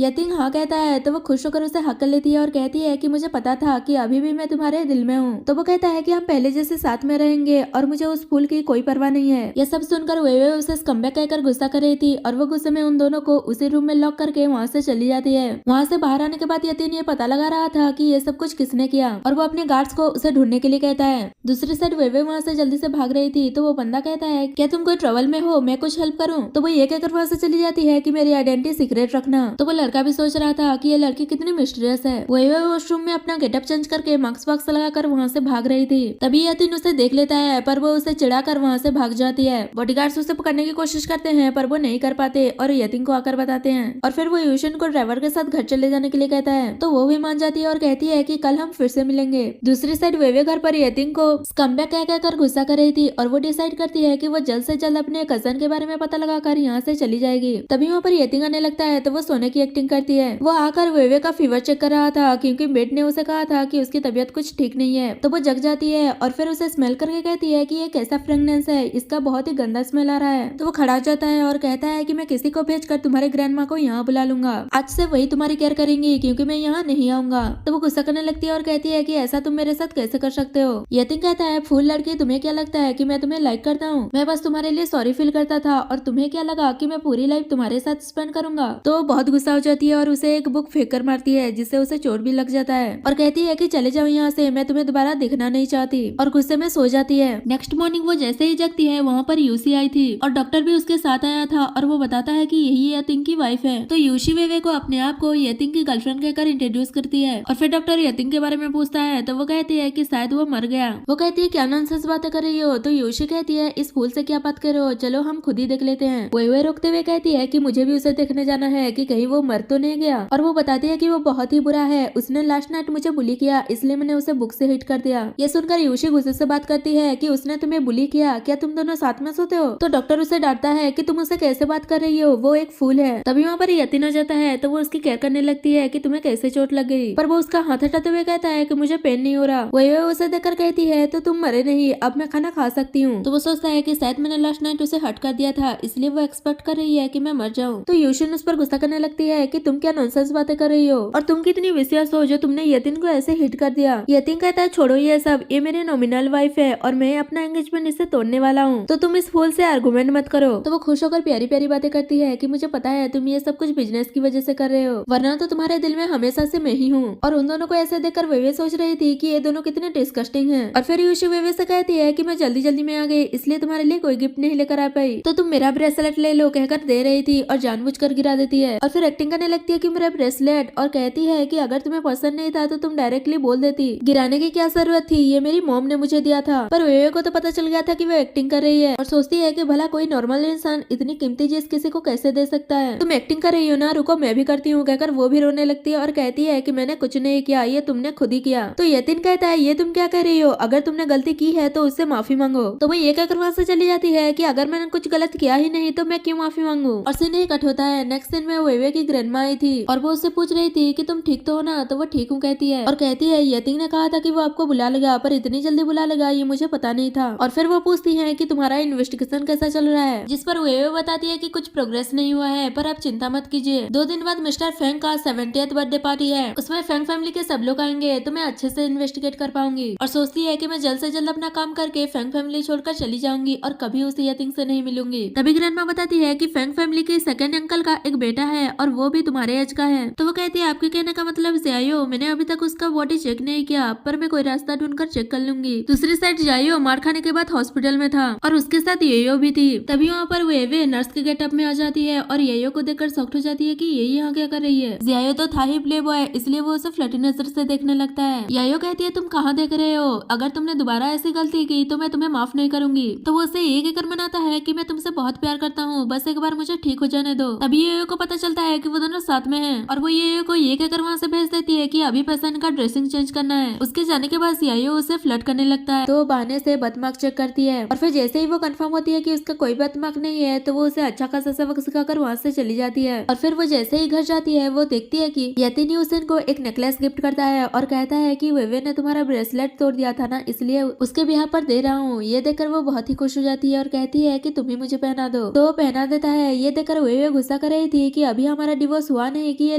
यतिंग हाँ कहता है तो वो खुश होकर उसे हक कर लेती है और कहती है कि मुझे पता था कि अभी भी मैं तुम्हारे दिल में हूँ। तो वो कहता है कि हम पहले जैसे साथ में रहेंगे और मुझे उस फूल की कोई परवाह नहीं है। यह सब सुनकर वेवे उसे स्कम्बैक कहकर गुस्सा कर रही थी और वो गुस्से में उन दोनों को उसी रूम में लॉक करके वहाँ से चली जाती है। वहाँ से बाहर आने के बाद यतिन ये पता लगा रहा था कि ये सब कुछ किसने किया और वो अपने गार्ड्स को उसे ढूंढने के लिए कहता है। दूसरी साइड वेवे वहाँ से जल्दी से भाग रही थी तो वो बंदा कहता है क्या तुम कोई ट्रबल में हो, मैं कुछ हेल्प करूँ? तो वो ये कहकर वहाँ से चली जाती है कि मेरी आइडेंटिटी सीक्रेट रखना। तो वो लड़का भी सोच रहा था कि ये लड़की कितनी मिस्टीरियस है। वेवे वॉशरूम में अपना गेटअप चेंज करके मास्क वास्क लगाकर वहाँ से भाग रही थी। तभी यतिन उसे देख लेता है पर वो उसे चिढ़ाकर वहाँ से भाग जाती है। बॉडीगार्ड्स उसे पकड़ने की कोशिश करते हैं पर वो नहीं कर पाते और यतिन को आकर बताते हैं और फिर वो यूशन को ड्राइवर के साथ घर चले जाने के लिए कहता है तो वो भी मान जाती है और कहती है कि कल हम फिर से मिलेंगे। दूसरी साइड वेवे घर पर यतिन को स्कम्बैक कहकर गुस्सा कर रही थी और वो डिसाइड करती है कि वो जल्द से जल्द अपने कजन के बारे में पता लगाकर यहाँ से चली जाएगी। तभी वहाँ पर यतिन आने लगता है तो वो सोने की एक्टिंग करती है। वो आकर वेवे का फीवर चेक कर रहा था क्योंकि मेड ने उसे कहा था कि उसकी तबीयत कुछ ठीक नहीं है। तो वो जग जाती है और फिर उसे स्मेल करके कहती है कि ये कैसा फ्रेगनेंस है, इसका बहुत ही गंदा स्मेल आ रहा है। तो वो खड़ा हो जाता है और कहता है कि मैं किसी को भेजकर तुम्हारे ग्रैंड माँ को यहाँ बुला लूंगा, आज से वही तुम्हारी केयर करेंगी क्योंकि मैं यहाँ नहीं आऊंगा। तो वो गुस्सा करने लगती है और कहती है कि ऐसा तुम मेरे साथ कैसे कर सकते हो? यतिन कहता है फूल लड़की, तुम्हें क्या लगता है कि मैं तुम्हें लाइक करता हूँ? मैं बस तुम्हारे लिए सॉरी फील करता था और तुम्हें क्या लगा कि मैं पूरी लाइफ तुम्हारे साथ स्पेंड करूंगा? तो बहुत गुस्सा हो जाती है और उसे एक बुक फेंक कर मारती है जिससे उसे चोट भी लग जाता है और कहती है कि चले जाओ यहाँ से, मैं तुम्हें दोबारा दिखना नहीं चाहती और गुस्से में सो जाती है। नेक्स्ट मॉर्निंग वो जैसे ही जगती है वहाँ पर यूसी आई थी और डॉक्टर भी उसके साथ आया था और वो बताता है कि यही यतिन की वाइफ है। तो यूशी वेवे को अपने आप को यतिन की गर्लफ्रेंड कहकर इंट्रोड्यूस करती है और फिर डॉक्टर यतिन के बारे में पूछता है तो वो कहती है कि शायद वो मर गया। वो कहती है क्या नॉनसेंस बातें कर रही हो? तो यूशी कहती है इस फूल से क्या बात कर रहे हो, चलो हम खुद ही देख लेते हैं। वेवे रोकते हुए कहती है कि मुझे भी उसे देखने जाना है कि कहीं वो मर तो नहीं गया और वो बताती है कि वो बहुत ही बुरा है, उसने लास्ट नाइट मुझे बुली किया इसलिए मैंने उसे बुक से हिट कर दिया। ये सुनकर यूशी गुस्से से बात करती है कि उसने तुम्हें बुली किया, क्या तुम दोनों साथ में सोते हो? तो डॉक्टर उसे डांटता है कि तुम उसे कैसे बात कर रही हो, वो एक फूल है। तभी वहाँ पर यतिन आ जाता है तो वो उसकी केयर करने लगती है कि तुम्हें कैसे चोट लग गई, पर वो उसका हाथ हटाते हुए कहता है कि मुझे पेन नहीं हो रहा। वही उसे देखकर कहती है तो तुम मरे नहीं, अब मैं खाना खा सकती हूँ। तो वो सोचता है कि शायद मैंने लास्ट नाइट उसे हट कर दिया था इसलिए वो एक्सपेक्ट कर रही है कि मैं मर जाऊँ। तो यूशिन उस पर गुस्सा करने लगती है कि तुम क्या नॉनसेंस बातें कर रही हो और तुम कितनी विश्वास हो जो तुमने यतिन को ऐसे हिट कर दिया। यतिन कहता है छोड़ो ये सब, ये मेरी नॉमिनल वाइफ है और मैं अपना एंगेजमेंट इससे तोड़ने वाला हूँ, तो तुम इस फूल से आर्गुमेंट मत करो। तो वो खुश होकर प्यारी प्यारी बातें करती है कि मुझे पता है तुम ये सब कुछ बिजनेस की वजह से कर रहे हो, वरना तो तुम्हारे दिल में हमेशा से मैं ही हूँ। और उन दोनों को ऐसे देखकर वेवे सोच रही थी कि ये दोनों कितने डिस्गस्टिंग हैं। और फिर यूशी वेवे से कहती है कि मैं जल्दी जल्दी में आ गई इसलिए तुम्हारे लिए कोई गिफ्ट नहीं लेकर आ पाई, तो तुम मेरा ब्रेसलेट ले लो कहकर दे रही थी और जानबूझकर गिरा देती है और फिर एक्टिंग करने लगती है कि मेरा ब्रेसलेट और कहती है कि अगर तुम्हें पसंद नहीं था तो तुम डायरेक्टली बोल देती, गिराने की क्या जरूरत थी, ये मेरी मॉम ने मुझे दिया था। पर वेवे को तो पता चल गया था कि वो एक्टिंग कर रही है और सोचती है कि भला कोई नॉर्मल इंसान इतनी कीमती चीज किसी को कैसे दे सकता है, तुम एक्टिंग कर रही हो ना, रुको मैं भी करती हूँ कहकर वो भी रोने लगती है और कहती है कि मैंने कुछ नहीं किया, ये तुमने खुद ही किया। तो यतिन कहता है ये तुम क्या कह रही हो, अगर तुमने गलती की है तो उससे माफी मांगो। तो वो ये कहकर वहाँ से चली जाती है कि अगर मैंने कुछ गलत किया ही नहीं तो मैं क्यों माफी मांगू। और सीन ही कट होता है। नेक्स्ट सीन में वेवे की ग्रैंडमा आई थी और वो उससे पूछ रही थी कि तुम ठीक तो हो ना, तो वो ठीक हूँ कहती है और कहती है यतिन ने कहा था कि वो आपको बुला लेगा पर इतनी जल्दी बुला लेगा ये मुझे पता नहीं था। और फिर वो पूछती है कि तुम्हारा इन्वेस्टिगेशन कैसा चल रहा है, जिस पर वेवे बताती है कि कुछ प्रोग्रेस नहीं हुआ है पर आप चिंता मत कीजिए, 2 दिन बाद मिस्टर फेंग का 70th बर्थडे पार्टी है, उसमें फेंग फैमिली के सब लोग आएंगे तो मैं अच्छे से इन्वेस्टिगेट कर पाऊंगी। और सोचती है कि मैं जल्द से जल्द अपना काम करके फेंग फैमिली छोड़कर चली जाऊंगी और कभी उस यतिन से नहीं मिलूंगी। तभी ग्रैंडमा बताती है कि फेंग फैमिली के सेकंड अंकल का एक बेटा है और वो भी तुम्हारे एज का है। तो वो कहती है आपके कहने का मतलब जायो, मैंने अभी तक उसका बॉडी चेक नहीं किया पर मैं कोई रास्ता ढूंढकर चेक कर लूंगी। दूसरी साइड जायो मार खाने के बाद हॉस्पिटल में था और उसके साथ येयो भी थी। तभी वहाँ पर वेवे नर्स के गेटअप में आ जाती है और येयो को देखकर शॉक्ड हो जाती है कि ये यहाँ क्या कर रही है। जायो तो था ही प्ले बॉय इसलिए वो उसे फ्लर्टी नजर से देखने लगता है। यायो कहती है तुम कहाँ देख रहे हो, अगर तुमने दोबारा ऐसी गलती की तो मैं तुम्हें माफ नहीं करूंगी। तो वो उसे ये कहकर मनाता है कि मैं तुमसे बहुत प्यार करता हूँ, बस एक बार मुझे ठीक हो जाने दो। तभी येयो को पता चलता है कि वो दोनों साथ में हैं और वो येयो को ये कहकर वहाँ से भेज देती है कि अभी पेशेंट का ड्रेसिंग चेंज करना है। उसके जाने के बाद यायो उसे फ्लर्ट करने लगता है तो वो बहाने से बदमाश चेक करती है और फिर जैसे ही वो कंफर्म होती है कि उसका कोई बदमाश नहीं है तो वो उसे अच्छा खासा सबक सिखाकर वहाँ से चली जाती है। और फिर वो जैसे ही घर जाती है वो देखती है कि यतिन यूसिन को एक नेकलेस गिफ्ट करता है और कहता है कि वेवे ने तुम्हारा ब्रेसलेट तोड़ दिया था ना, इसलिए उसके ब्याह पर दे रहा हूँ। ये देखकर वो बहुत ही खुश हो जाती है और कहती है कि तुम ही मुझे पहना दो। तो वो पहना देता है। ये देखकर वे गुस्सा कर रही थी कि अभी हमारा डिवोर्स हुआ नहीं कि ये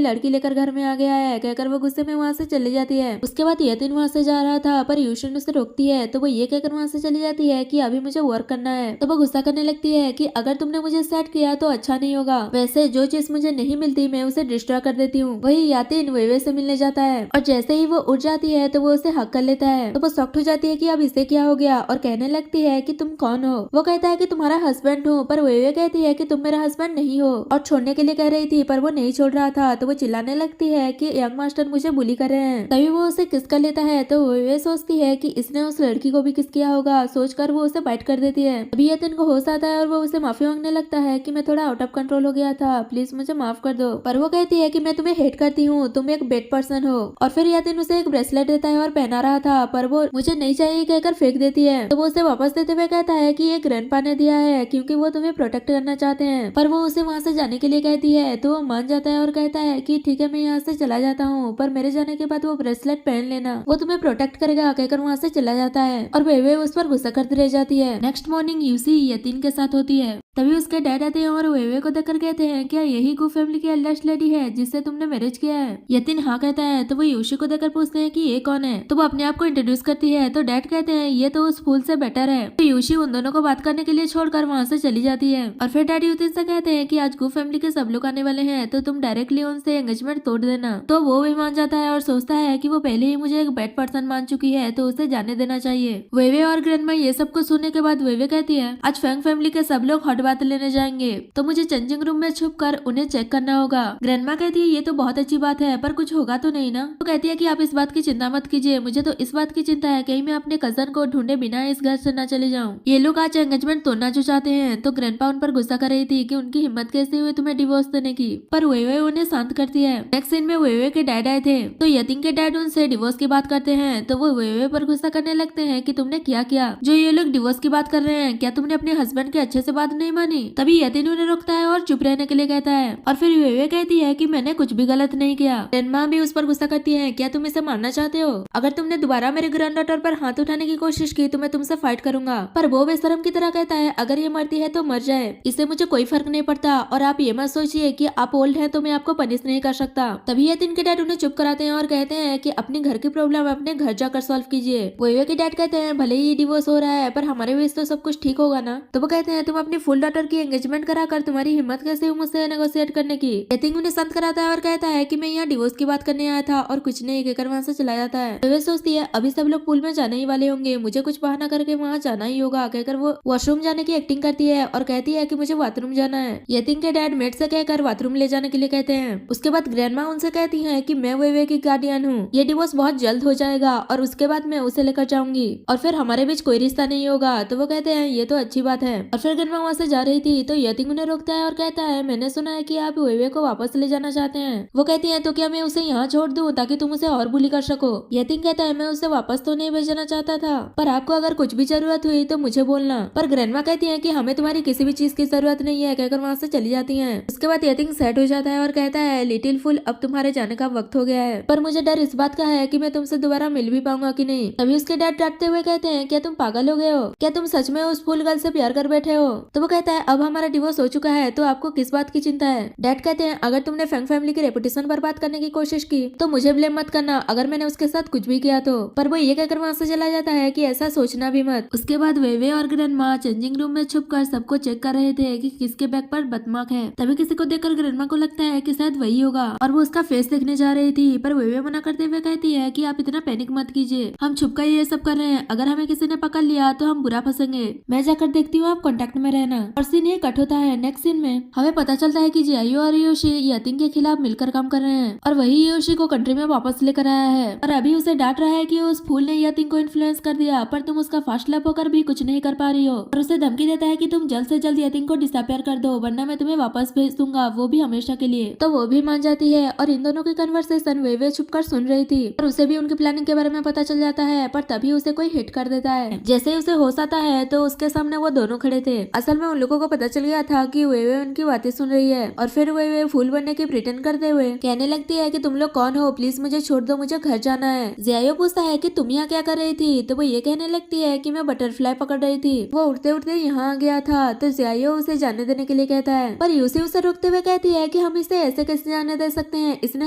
लड़की लेकर घर में आ गया है, कहकर वो गुस्से में वहाँ से चली जाती है। उसके बाद यतिन वहाँ से जा रहा था पर यूशिन उसे रोकती है, तो वो ये कहकर वहाँ से चली जाती है कि अभी मुझे वर्क करना है। तो वो गुस्सा करने लगती है कि अगर तुमने मुझे सेट किया तो अच्छा नहीं होगा, वैसे जो चीज मुझे नहीं मिलती मैं उसे डिस्ट्रॉय कर देती हूँ। वही यातिन वेवे से मिलने जाता है और जैसे ही वो उठ जाती है तो वो उसे हक कर लेता है। तो वो शॉक्ड हो जाती है कि अब इसे क्या हो गया और कहने लगती है कि तुम कौन हो। वो कहता है कि तुम्हारा हस्बैंड हूँ, पर वेवे कहती है कि तुम मेरा हस्बैंड नहीं हो और छोड़ने के लिए कह रही थी पर वो नहीं छोड़ रहा था। तो वो चिल्लाने लगती है कि यंग मास्टर मुझे बुली कर रहे हैं। तभी वो उसे किस कर लेता है। तो वेवे सोचती है कि इसने उस लड़की को भी किस किया होगा, सोचकर वो उसे बाइट कर देती है। अभी यतिन को होश आता है और वो उसे माफी मांगने लगता है कि मैं थोड़ा आउट ऑफ कंट्रोल हो गया था, प्लीज मुझे माफ कर दो। पर वो कहती है कि मैं तुम्हें हेट करती हूँ, तुम एक बेड पर्सन हो। और फिर यतिन उसे एक ब्रेसलेट देता है और पहना रहा था पर वो मुझे नहीं चाहिए कहकर फेंक देती है। तो वो उसे वापस देते हुए कहता है कि ये ग्रैंडपा ने दिया है क्योंकि वो तुम्हें प्रोटेक्ट करना चाहते हैं। पर वो उसे वहाँ से जाने के लिए कहती है तो वो मान जाता है और कहता है कि ठीक है मैं यहाँ से चला जाता हूँ, पर मेरे जाने के बाद वो ब्रेसलेट पहन लेना, वो तुम्हें प्रोटेक्ट करेगा, कहकर वहाँ से चला जाता है। और वे उस पर गुस्सा करती रह जाती है। नेक्स्ट मॉर्निंग यूसी यतिन के साथ होती है। तभी उसके डैड आते हैं और वेवे को देखकर कहते हैं क्या यही गु फैमिली की एल्डेस्ट लेडी है जिससे तुमने मैरिज किया है। यतिन हाँ कहता है। तो वो यूशी को देखकर पूछते हैं कि ये कौन है। तो वो अपने आप को इंट्रोड्यूस करती है। तो डैड कहते हैं ये तो उस फूल से बेटर है। तो यूशी उन दोनों को बात करने के लिए छोड़कर वहाँ से चली जाती है। और फिर डैडी यतिन से कहते हैं कि आज गु फैमिली के सब लोग आने वाले हैं तो तुम डायरेक्टली उनसे एंगेजमेंट तोड़ देना। तो वो भी मान जाता है और सोचता है कि वो पहले ही मुझे एक बैड पर्सन मान चुकी है तो उसे जाने देना चाहिए। वेवे और ग्रैंडमा ये सब कुछ सुनने के बाद वेवे कहती है आज फैंग फैमिली के सब लोग हॉट बात लेने जाएंगे तो मुझे चेंजिंग रूम में छुप कर उन्हें चेक करना होगा। ग्रैंडमा कहती है ये तो बहुत अच्छी बात है पर कुछ होगा तो नहीं ना। तो कहती है कि आप इस बात की चिंता मत कीजिए, मुझे तो इस बात की चिंता है कहीं मैं अपने कजन को ढूंढे बिना इस घर से न चले जाऊं। ये लोग आज एंगेजमेंट तोड़ना जो चाहते हैं। तो ग्रैंडपा उन पर गुस्सा कर रही थी कि उनकी हिम्मत कैसे हुई तुम्हें डिवोर्स देने की, पर वेवे उन्हें शांत करती है। नेक्स्ट सीन में वेवे के डैड आए थे तो यतिन के डैड उनसे डिवोर्स की बात करते हैं। तो वो वेवे पर गुस्सा करने लगते हैं कि तुमने क्या किया जो ये लोग डिवोर्स की बात कर रहे हैं, क्या तुमने अपने हस्बैंड के अच्छे से बात नहीं मानी। तभी यतिन उन्हें रोकता है और चुप रहने के लिए कहता है। और फिर वेवे कहती है कि मैंने कुछ भी गलत नहीं किया। ग्रैंडमा भी उस पर गुस्सा करती है क्या तुम इसे मारना चाहते हो, अगर तुमने दोबारा मेरे ग्रैंडडॉटर पर हाथ उठाने की कोशिश की तो मैं तुमसे फाइट करूंगा। पर वो बेशरम की तरह कहता है अगर ये मरती है तो मर जाए, इससे मुझे कोई फर्क नहीं पड़ता और आप ये मत सोचिए कि आप ओल्ड हैं तो मैं आपको पनिश नहीं कर सकता। तभी यतिन के डैड उन्हें चुप कराते हैं और कहते हैं कि अपने घर की प्रॉब्लम अपने घर जाकर सॉल्व कीजिए। वेवे के डैड कहते हैं भले ही डिवोर्स हो रहा है पर हमारे बीच तो सब कुछ ठीक होगा ना। तो वो कहते हैं तुम अपनी फुल डॉटर की एंगेजमेंट कराकर तुम्हारी हिम्मत कैसे हुई मुझसे नेगोशिएट करने की। यतिन उन्हें शांत कराता है और कहता है कि मैं यहाँ डिवोर्स की बात करने आया था और कुछ नहीं कहकर वहाँ से चला जाता है। वेवे सोचती है अभी सब लोग पूल में जाने ही वाले होंगे, मुझे कुछ बहाना करके वहाँ जाना ही होगा, कहकर वो वॉशरूम जाने की एक्टिंग करती है और कहती है कि मुझे बाथरूम जाना है। यतिन के डैड मेट से कहकर बाथरूम ले जाने के लिए कहते हैं। उसके बाद ग्रैंडमा उनसे कहती है कि मैं वेवे की गार्डियन हूँ, ये डिवोर्स बहुत जल्द हो जाएगा और उसके बाद मैं उसे लेकर जाऊंगी और फिर हमारे बीच कोई रिश्ता नहीं होगा। तो वो कहते हैं ये तो अच्छी बात है। और फिर ग्रैंडमा वहाँ से जा रही थी तो यतिन उन्हें रोकता है और कहता है मैंने सुना है कि आप वेवे को वापस ले जाना चाहते हैं। वो कहती है तो क्या मैं उसे यहाँ छोड़ दूँ ताकि तुम उसे और बुली कर सको। यतिन कहता है मैं उसे वापस तो नहीं भेजना चाहता था पर आपको अगर कुछ भी जरूरत हुई तो मुझे बोलना। पर ग्रैंडमा कहती है कि हमें तुम्हारी किसी भी चीज की जरूरत नहीं है, कहकर वहाँ से चली जाती है। उसके बाद यतिन सेट हो जाता है और कहता है लिटिल फुल अब तुम्हारे जाने का वक्त हो गया है, पर मुझे डर इस बात का है कि मैं तुमसे दोबारा मिल भी पाऊंगा कि नहीं। तभी उसके डैड डांटते हुए कहते हैं क्या तुम पागल हो गए हो, क्या तुम सच में उस फुल गर्ल से प्यार कर बैठे हो। तो वो कहता है अब हमारा डिवोर्स हो चुका है तो आपको किस बात की चिंता है। डैड कहते हैं अगर तुमने फैंग फैमिली की रेपुटेशन बर्बाद करने की कोशिश की तो मुझे ब्लेम मत करना अगर मैंने उसके साथ कुछ भी किया तो। पर वो ये कहकर वहाँ से चला जाता है कि ऐसा सोचना भी मत। उसके बाद वेवे और ग्रैंडमा चेंजिंग रूम में छुपकर सबको चेक कर रहे थे कि किसके बैग पर बदमाश है। तभी किसी को देखकर ग्रैंडमा को लगता है कि शायद वही होगा और वो उसका फेस देखने जा रही थी। पर वेवे मना करते हुए कहती है कि आप इतना पैनिक मत कीजिए, हम छुपकर ये सब कर रहे हैं, अगर हमें किसी ने पकड़ लिया तो हम बुरा फंसेंगे, मैं जाकर देखती हूँ आप कांटेक्ट में रहना। और सीन ये कट होता है। नेक्स्ट सीन में हमें पता चलता है कि जियायो और योशी यतिन के खिलाफ मिलकर काम कर रहे हैं और वही योशी को कंट्री में वापस लेकर आया है और अभी उसे डांट रहा है कि उस फूल ने यतिन को इन्फ्लुएंस कर दिया पर तुम उसका फास्ट लव होकर भी कुछ नहीं कर पा रही हो। और उसे धमकी देता है कि तुम जल्द से जल्द यतिन को डिसअपियर कर दो वरना मैं तुम्हें वापस भेज दूंगा, वो भी हमेशा के लिए। तो वो भी मान जाती है और इन दोनों की कन्वर्सेशन वेवे छुपकर सुन रही थी और उसे भी उनकी प्लानिंग के बारे में पता चल जाता है। पर तभी उसे कोई हिट कर देता है। जैसे ही उसे होश आता है तो उसके सामने वो दोनों खड़े थे। असल में उन लोगों को पता चल गया था कि वे उनकी बातें सुन रही है और फिर वे फूल बनने की प्रिटेंड करते हुए कहने लगती है कि तुम लोग कौन हो, प्लीज मुझे छोड़ दो, मुझे घर जाना है। जियायो पूछता है कि तुम यहाँ क्या कर रही थी, तो वो ये कहने लगती है कि मैं बटरफ्लाई पकड़ रही थी, वो उड़ते उड़ते यहाँ आ गया था। तो जियायो उसे जाने देने के लिए कहता है, पर यूसी उसे रोकते हुए कहती है कि हम इसे ऐसे कैसे जाने दे सकते हैं, इसने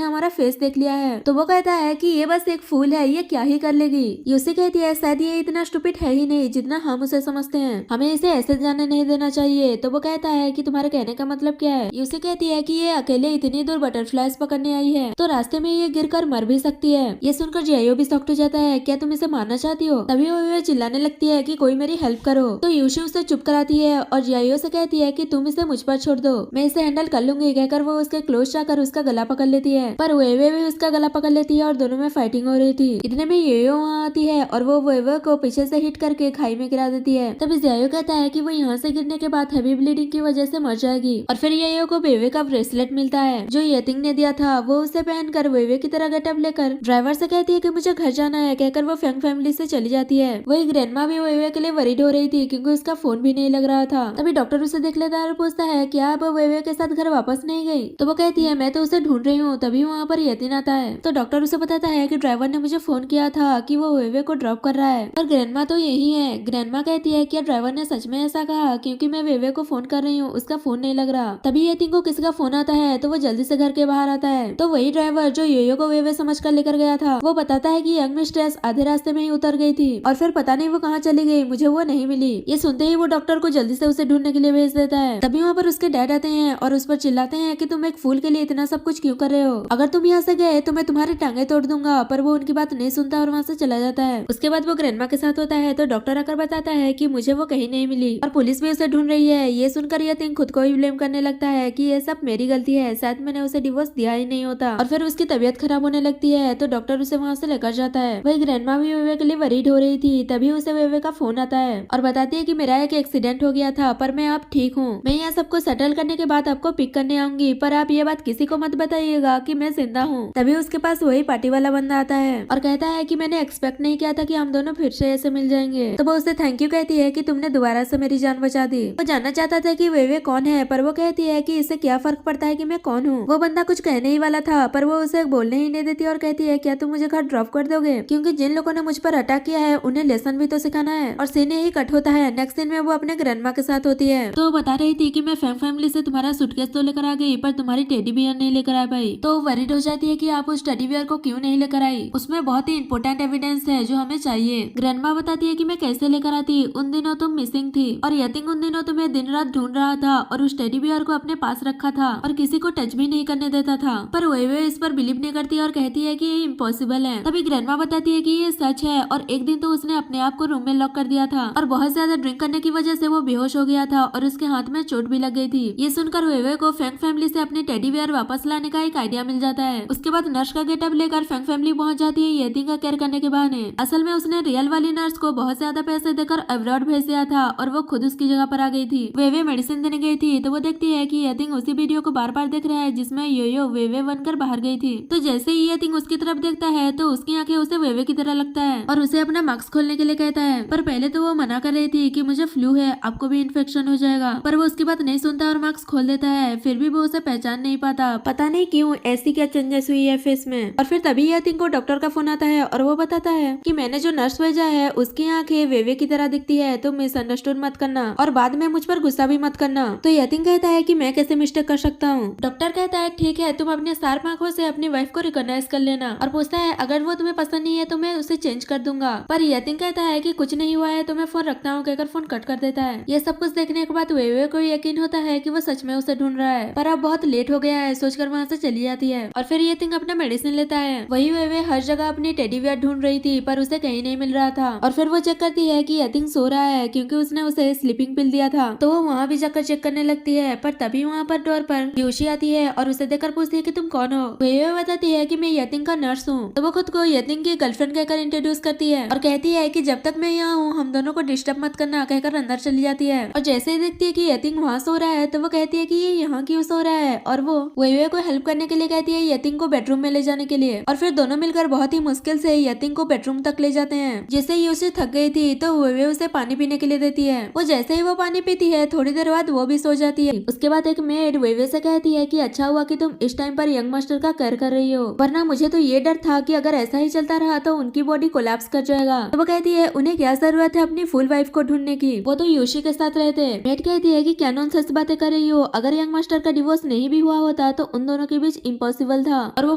हमारा फेस देख लिया है। तो वो कहता है कि ये बस एक फूल है, ये क्या ही कर लेगी। यूसी कहती है शायद ये इतना स्टूपिड है ही नहीं जितना हम उसे समझते हैं, हमें इसे ऐसे जाने नहीं देना चाहिए। तो वो कहता है कि तुम्हारे कहने का मतलब क्या है। यूसी कहती है कि ये अकेले इतनी दूर बटरफ्लाईज पकड़ने आई है तो रास्ते में ये गिरकर मर भी सकती है। ये सुनकर जियायो भी शॉक्ड हो जाता है, क्या तुम इसे मारना चाहती हो। तभी वो चिल्लाने लगती है कि कोई मेरी हेल्प करो। तो यूशी उसे चुप कराती है और जियायो से कहती है कि तुम इसे मुझ पर छोड़ दो, मैं इसे हैंडल कर लूंगी। कहकर वो उसके क्लोज जाकर उसका गला पकड़ लेती है, पर वेवे भी उसका गला पकड़ लेती है और दोनों में फाइटिंग हो रही थी। इतने में योयो वहाँ आती है और वो वेवे को पीछे से हिट करके खाई में गिरा देती है। तभी जियायो कहता है कि वो यहाँ से गिरने के बाद हैवी ब्लीडिंग की वजह से मर जाएगी। और फिर योयो को वेवे का ब्रेसलेट मिलता है जो येतिंग ने दिया था। वो उसे पहनकर वेवे की तरह गेटअप लेकर ड्राइवर से कहती है कि मुझे घर जाना है। कहकर वो फैंग फैमिली से चली जाती है। वही ग्रैंडमा भी वेवे के लिए वरीड हो रही थी क्योंकि उसका फोन भी नहीं लग रहा था। तभी डॉक्टर उसे देख लेता है और पूछता है क्या अब वेवे के साथ घर वापस नहीं गई। तो वो कहती है मैं तो उसे ढूंढ रही हूँ। तभी वहाँ पर यतिन आता है तो डॉक्टर उसे बताता है कि ड्राइवर ने मुझे फोन किया था कि वो वेवे को ड्रॉप कर रहा है, पर ग्रैंडमा तो यही है। ग्रैंडमा कहती है कि ड्राइवर ने सच में ऐसा कहा, क्योंकि मैं वेवे को फोन कर रही हूँ, उसका फोन नहीं लग रहा। तभी यतिन को किसी का फोन आता है तो वो जल्दी से घर के बाहर आता है। तो वही ड्राइवर जो योयो को वेवे समझ कर लेकर गया था वो बताता है कि यंग मिस्ट्रेस आधे रास्ते में ही उतर गई थी और फिर पता नहीं वो कहाँ चली गई, मुझे वो नहीं मिली। ये सुनते ही वो डॉक्टर को जल्दी से उसे ढूंढने के लिए भेज देता है। तभी वहाँ पर उसके डैड आते हैं और उस पर चिल्लाते हैं कि तुम एक फूल के लिए इतना सब कुछ क्यों कर रहे हो, अगर तुम यहाँ से गए तो मैं तुम्हारी टांगे तोड़ दूंगा। पर वो उनकी बात नहीं सुनता और वहाँ से चला जाता है। उसके बाद वो ग्रैंडमा के साथ होता है तो डॉक्टर आकर बताता है कि मुझे वो कहीं नहीं मिली और पुलिस भी उसे ढूंढ रही है। ये सुनकर यतिन खुद को ही ब्लेम करने लगता है कि ये सब मेरी गलती है, शायद मैंने उसे डिवोर्स दिया ही नहीं होता। और फिर उसकी तबीयत खराब होने लगती है तो डॉक्टर उसे वहाँ से लेकर जाता है। वही ग्रैंडमा भी वेवे के लिए वरीड हो रही थी। तभी उसे वेवे का फोन आता है और बताती है कि मेरा एक एक्सीडेंट हो गया था पर मैं अब ठीक हूँ, मैं यहाँ सबको सेटल करने के बाद आपको पिक करने आऊंगी, पर आप ये बात किसी को मत बताइएगा कि मैं जिंदा हूँ। तभी उसके पास वही पार्टी वाला बंदा आता है और कहता है कि मैंने एक्सपेक्ट नहीं किया था कि हम दोनों फिर से ऐसे मिल जाएंगे। तो वो उसे थैंक यू कहती है कि तुमने दोबारा से मेरी जान बचा दी। वो जानना चाहता था कि वेवे कौन है, पर वो कहती है कि इससे क्या फर्क पड़ता है कि मैं कौन हूँ। वो बंदा कुछ कहने ही वाला था पर वो उसे बोलने ही नहीं देती और कहती है क्या तुम मुझे घर ड्रॉप कर दोगे, क्योंकि जिन लोगों ने मुझ पर अटैक किया है उन्हें लेसन भी तो सिखाना है। और सीन ही कट होता है। नेक्स्ट सीन में वो अपने ग्रैंडमा के साथ होती है तो बता रही थी कि मैं फैंग फैमिली से तुम्हारा सूटकेस तो लेकर आ गई पर तुम्हारी टेडी बियर नहीं लेकर आ पाई। तो वरीड हो जाती है कि आप उस टेडी बियर को क्यों नहीं लेकर आई, उसमें बहुत ही इंपॉर्टेंट एविडेंस है जो हमें चाहिए। ग्रैंडमा बताती है कि मैं कैसे लेकर आती, उन दिनों तुम मिसिंग थी और यतिंग उन दिनों तुम्हें दिन रात ढूंढ रहा था और उस टेडी बियर को अपने पास रखा था और किसी को टच भी नहीं करने देता था। पर वे इस पर बिलीव नहीं करती और कहती है कि ये इम्पॉसिबल है। तभी ग्रैंडमा बताती है कि ये सच है और एक दिन तो उसने अपने आप को रूम में लॉक कर दिया था और बहुत ज्यादा ड्रिंक करने की वजह से वो बेहोश हो गया था और उसके हाथ में चोट भी लग गई थी। ये सुनकर वेवे को फैंग फैमिली से अपने टेडी बियर वापस लाने का एक आइडिया मिल जाता है। उसके बाद नर्स का गेटअप लेकर फैंग फैमिली पहुंच जाती है येतिंग का केयर करने के बहाने। असल में उसने रियल वाली नर्स को बहुत ज्यादा पैसे देकर अब्रॉड भेज दिया था और वो खुद उसकी जगह पर आ गई थी। वेवे मेडिसिन देने गई थी तो वो देखती है कि येतिंग उसी वीडियो को बार बार देख रहा है जिसमें योयो वेवे बनकर बाहर गई थी। तो जैसे ही येतिंग उसकी तरफ देखता है तो उसकी आंखें उसे वेवे की तरह लगता है और उसे अपना मास्क खोलने के लिए कहता है। पर पहले तो वो मना कर रही थी कि मुझे फ्लू है, आपको भी इन्फेक्शन हो जाएगा, पर वो उसकी बात नहीं सुनता और मास्क खोल देता है। फिर भी वो उसे पहचान नहीं पाता, पता नहीं क्यों ऐसी क्या चेंजेस हुई है फेस में। और फिर तभी येतिंग को डॉक्टर का फोन आता है और वो बताता है कि मैंने जो नर्स भेजा है उसकी आंखें वेवे की तरह दिखती है, तो मिसअंडरस्टूड मत करना और बाद में मुझ पर गुस्सा भी मत करना। तो येतिंग कहता है कि मैं कैसे मिस्टेक कर सकता हूँ। डॉक्टर कहता है ठीक है, तुम अपने शार्प आंखों से अपनी वाइफ को रिकॉग्नाइज कर लेना और पूछता है अगर वो तुम्हें पसंद नहीं है तो मैं उसे चेंज कर दूंगा। पर येतिंग कहता है कि कुछ नहीं हुआ है तो मैं फोन रखता हूँ, कहकर फोन कट कर देता है। ये सब कुछ देखने के बाद वेवे को यकीन होता है कि वो सच में उसे ढूंढ रहा है, पर अब बहुत लेट हो गया है सोचकर वहाँ से चली जाती है। और फिर येतिंग अपना मेडिसिन लेता है। वही वेवे हर जगह अपनी टेडी बियर ढूंढ रही थी पर उसे कहीं नहीं मिल रहा था और फिर वो चेक करती है कि येतिंग सो रहा है क्योंकि उसने उसे स्लीपिंग पिल दिया था। तो वो वहाँ भी जाकर चेक करने लगती है। पर तभी वहाँ पर डोर पर योशी आती है और उसे देखकर पूछती है कि तुम कौन हो। वेवे बताती है कि मैं येतिंग का नर्स हूँ। तो वो खुद को येतिंग की गर्लफ्रेंड कहकर इंट्रोड्यूस करती है और कहती है कि जब तक मैं यहाँ हूँ हम दोनों को डिस्टर्ब मत करना, कहकर अंदर चली जाती है। और जैसे ही देखती है कि येतिंग वहाँ सो रहा है तो वो कहती है कि ये यहाँ क्यों सो रहा है और वो वेवे को हेल्प करने के लिए कहती है येतिंग को बेडरूम में ले जाने के लिए। और फिर दोनों मिलकर बहुत ही मुश्किल से येतिंग को बेडरूम तक ले जाते हैं। जैसे योशी थक गई थी तो वेवे उसे पानी पीने के लिए देती है। वो जैसे ही वो पानी पीती है, थोड़ी देर बाद वो भी सो जाती है। उसके बाद एक मेड वेवे से कहती है कि अच्छा हुआ कि तुम इस टाइम पर यंग मास्टर का केयर कर रही हो, वरना मुझे तो ये डर था कि अगर ऐसा ही चलता रहा तो उनकी बॉडी कोलैप्स कर जाएगा। तो वो कहती है उन्हें क्या जरूरत है अपनी फुल वाइफ को ढूंढने की, वो तो योशी के साथ रहते। मेड कहती है कि क्या नॉनसेंस बातें कर रही हो, अगर यंग मास्टर का डिवोर्स नहीं भी हुआ होता तो उन दोनों के बीच इम्पॉसिबल था। और वो